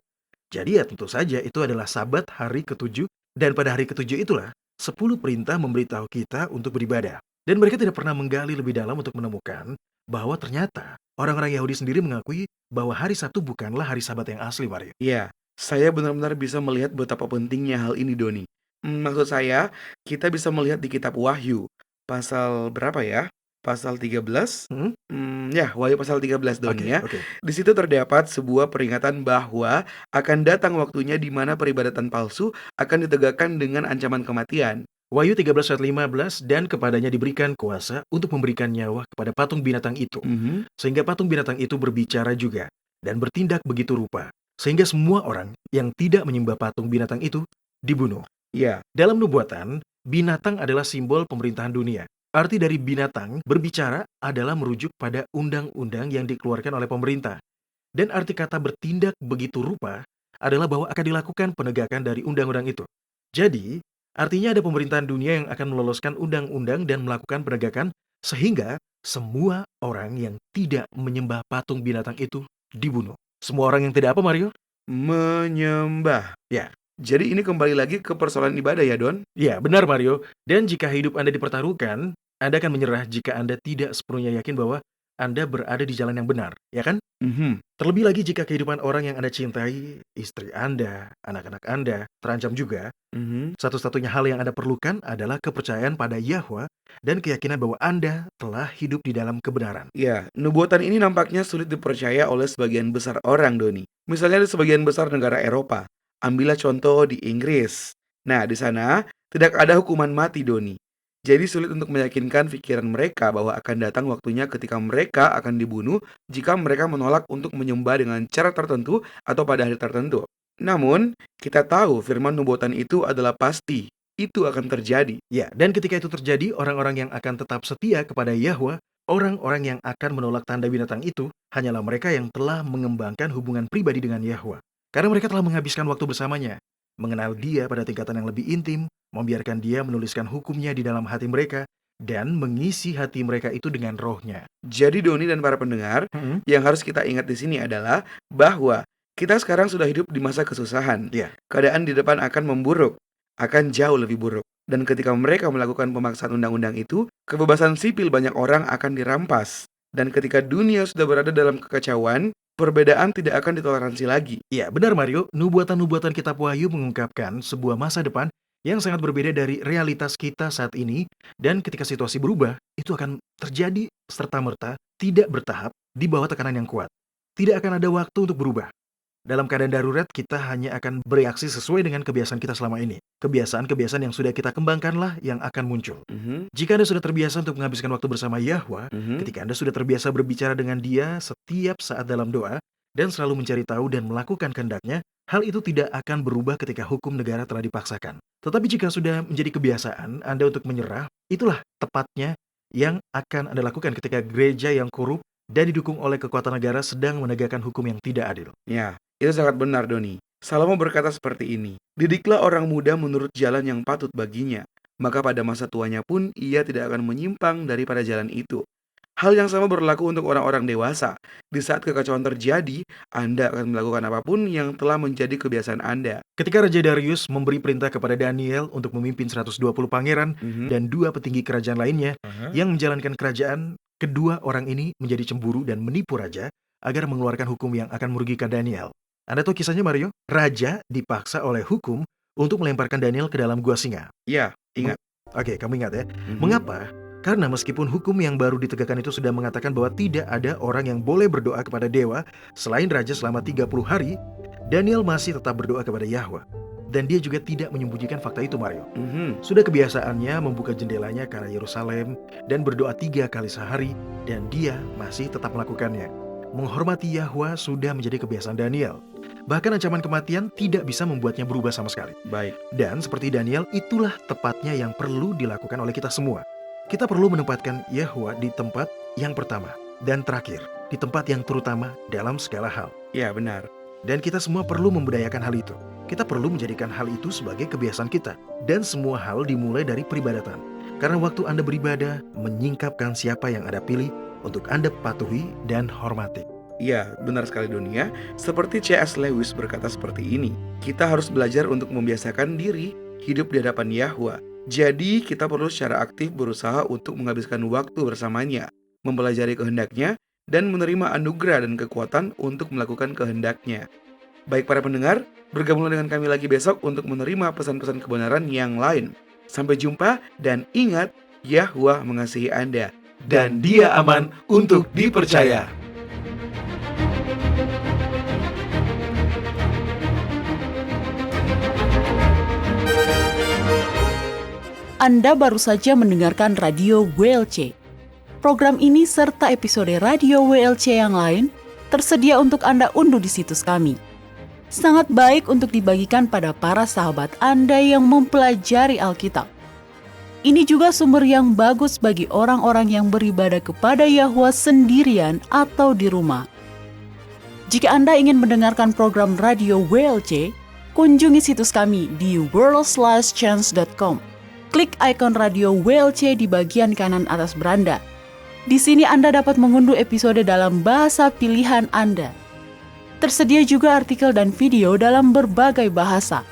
Jadi ya tentu saja itu adalah Sabat hari ketujuh dan pada hari ketujuh itulah 10 perintah memberitahu kita untuk beribadah. Dan mereka tidak pernah menggali lebih dalam untuk menemukan bahwa ternyata orang-orang Yahudi sendiri mengakui bahwa hari Sabtu bukanlah hari Sabat yang asli, Mario. Iya, saya benar-benar bisa melihat betapa pentingnya hal ini, Doni. Maksud saya, kita bisa melihat di kitab Wahyu, pasal berapa ya? Pasal 13? Hmm? Ya, Wahyu pasal 13, Doni ya. Oke. Di situ terdapat sebuah peringatan bahwa akan datang waktunya di mana peribadatan palsu akan ditegakkan dengan ancaman kematian. Wahyu 13 ayat 15, dan kepadanya diberikan kuasa untuk memberikan nyawa kepada patung binatang itu. Mhm. Sehingga patung binatang itu berbicara juga dan bertindak begitu rupa. Sehingga semua orang yang tidak menyembah patung binatang itu dibunuh. Iya, Dalam nubuatan, binatang adalah simbol pemerintahan dunia. Arti dari binatang berbicara adalah merujuk pada undang-undang yang dikeluarkan oleh pemerintah. Dan arti kata bertindak begitu rupa adalah bahwa akan dilakukan penegakan dari undang-undang itu. Jadi, artinya ada pemerintahan dunia yang akan meloloskan undang-undang dan melakukan penegakan sehingga semua orang yang tidak menyembah patung binatang itu dibunuh. Semua orang yang tidak apa, Mario? menyembah. Ya. Jadi ini kembali lagi ke persoalan ibadah ya, Don? Ya, benar Mario. Dan jika hidup Anda dipertaruhkan, Anda akan menyerah jika Anda tidak sepenuhnya yakin bahwa Anda berada di jalan yang benar, ya kan? Mhm. Terlebih lagi jika kehidupan orang yang Anda cintai, istri Anda, anak-anak Anda, terancam juga, Mhm. satu-satunya hal yang Anda perlukan adalah kepercayaan pada Yahwa dan keyakinan bahwa Anda telah hidup di dalam kebenaran. Ya, nubuatan ini nampaknya sulit dipercaya oleh sebagian besar orang, Doni. Misalnya di sebagian besar negara Eropa. Ambillah contoh di Inggris. Nah, di sana tidak ada hukuman mati, Doni. Jadi sulit untuk meyakinkan pikiran mereka bahwa akan datang waktunya ketika mereka akan dibunuh jika mereka menolak untuk menyembah dengan cara tertentu atau pada hari tertentu. Namun, kita tahu firman nubuatan itu adalah pasti. Itu akan terjadi. Ya, dan ketika itu terjadi, orang-orang yang akan tetap setia kepada Yahwa, orang-orang yang akan menolak tanda binatang itu, hanyalah mereka yang telah mengembangkan hubungan pribadi dengan Yahwa. Karena mereka telah menghabiskan waktu bersamanya, mengenal dia pada tingkatan yang lebih intim, membiarkan dia menuliskan hukumnya di dalam hati mereka, dan mengisi hati mereka itu dengan rohnya. Jadi Doni dan para pendengar, yang harus kita ingat di sini adalah bahwa kita sekarang sudah hidup di masa kesusahan. Ya. Keadaan di depan akan memburuk, akan jauh lebih buruk. Dan ketika mereka melakukan pemaksaan undang-undang itu, kebebasan sipil banyak orang akan dirampas. Dan ketika dunia sudah berada dalam kekacauan, perbedaan tidak akan ditoleransi lagi. Ya, benar Mario, nubuatan-nubuatan kitab Wahyu mengungkapkan sebuah masa depan yang sangat berbeda dari realitas kita saat ini, dan ketika situasi berubah, itu akan terjadi serta-merta, tidak bertahap, di bawah tekanan yang kuat. Tidak akan ada waktu untuk berubah. Dalam keadaan darurat, kita hanya akan bereaksi sesuai dengan kebiasaan kita selama ini. Kebiasaan-kebiasaan yang sudah kita kembangkanlah yang akan muncul. Jika Anda sudah terbiasa untuk menghabiskan waktu bersama Yahwa, ketika Anda sudah terbiasa berbicara dengan Dia setiap saat dalam doa, dan selalu mencari tahu dan melakukan kehendak-Nya, hal itu tidak akan berubah ketika hukum negara telah dipaksakan. Tetapi jika sudah menjadi kebiasaan Anda untuk menyerah, itulah tepatnya yang akan Anda lakukan ketika gereja yang korup dan didukung oleh kekuatan negara sedang menegakkan hukum yang tidak adil. Ya, itu sangat benar, Doni. Salomo berkata seperti ini, "Didiklah orang muda menurut jalan yang patut baginya, maka pada masa tuanya pun ia tidak akan menyimpang daripada jalan itu." Hal yang sama berlaku untuk orang-orang dewasa. Di saat kekacauan terjadi, Anda akan melakukan apapun yang telah menjadi kebiasaan Anda. Ketika Raja Darius memberi perintah kepada Daniel untuk memimpin 120 pangeran dan 2 petinggi kerajaan lainnya yang menjalankan kerajaan, kedua orang ini menjadi cemburu dan menipu raja agar mengeluarkan hukum yang akan merugikan Daniel. Anda tahu kisahnya, Mario? Raja dipaksa oleh hukum untuk melemparkan Daniel ke dalam gua singa. Ya, ingat. Oke, kamu ingat ya. Mengapa? Karena meskipun hukum yang baru ditegakkan itu sudah mengatakan bahwa tidak ada orang yang boleh berdoa kepada dewa selain raja selama 30 hari, Daniel masih tetap berdoa kepada Yahwa. Dan dia juga tidak menyembunyikan fakta itu, Mario. Mhm. Sudah kebiasaannya membuka jendelanya ke arah Yerusalem dan berdoa 3 kali sehari, dan dia masih tetap melakukannya. Menghormati Yahwa sudah menjadi kebiasaan Daniel. Bahkan ancaman kematian tidak bisa membuatnya berubah sama sekali. Baik. Dan seperti Daniel, itulah tepatnya yang perlu dilakukan oleh kita semua. Kita perlu menempatkan Yahwa di tempat yang pertama dan terakhir, di tempat yang terutama dalam segala hal. Ya, benar. Dan kita semua perlu membudayakan hal itu. Kita perlu menjadikan hal itu sebagai kebiasaan kita. Dan semua hal dimulai dari peribadatan. Karena waktu Anda beribadah, menyingkapkan siapa yang Anda pilih untuk Anda patuhi dan hormati. Ya, benar sekali Doni ya. Seperti C.S. Lewis berkata seperti ini, kita harus belajar untuk membiasakan diri hidup di hadapan Yahwa. Jadi, kita perlu secara aktif berusaha untuk menghabiskan waktu bersamanya, mempelajari kehendaknya, dan menerima anugerah dan kekuatan untuk melakukan kehendaknya. Baik para pendengar, bergabunglah dengan kami lagi besok untuk menerima pesan-pesan kebenaran yang lain. Sampai jumpa dan ingat, Yahwa mengasihi Anda. Dan Dia aman untuk dipercaya. Anda baru saja mendengarkan Radio WLC. Program ini serta episode Radio WLC yang lain tersedia untuk Anda unduh di situs kami. Sangat baik untuk dibagikan pada para sahabat Anda yang mempelajari Alkitab. Ini juga sumber yang bagus bagi orang-orang yang beribadah kepada Yahwa sendirian atau di rumah. Jika Anda ingin mendengarkan program Radio WLC, kunjungi situs kami di worldslastchance.com. Klik ikon Radio WLC di bagian kanan atas beranda. Di sini Anda dapat mengunduh episode dalam bahasa pilihan Anda. Tersedia juga artikel dan video dalam berbagai bahasa.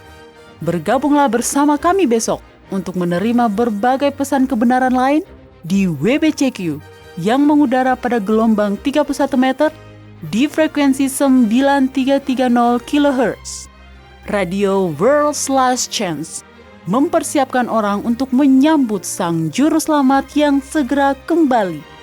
Bergabunglah bersama kami besok untuk menerima berbagai pesan kebenaran lain di WBCQ yang mengudara pada gelombang 31 meter di frekuensi 9330 kHz. Radio World/Chance mempersiapkan orang untuk menyambut Sang Juru Selamat yang segera kembali.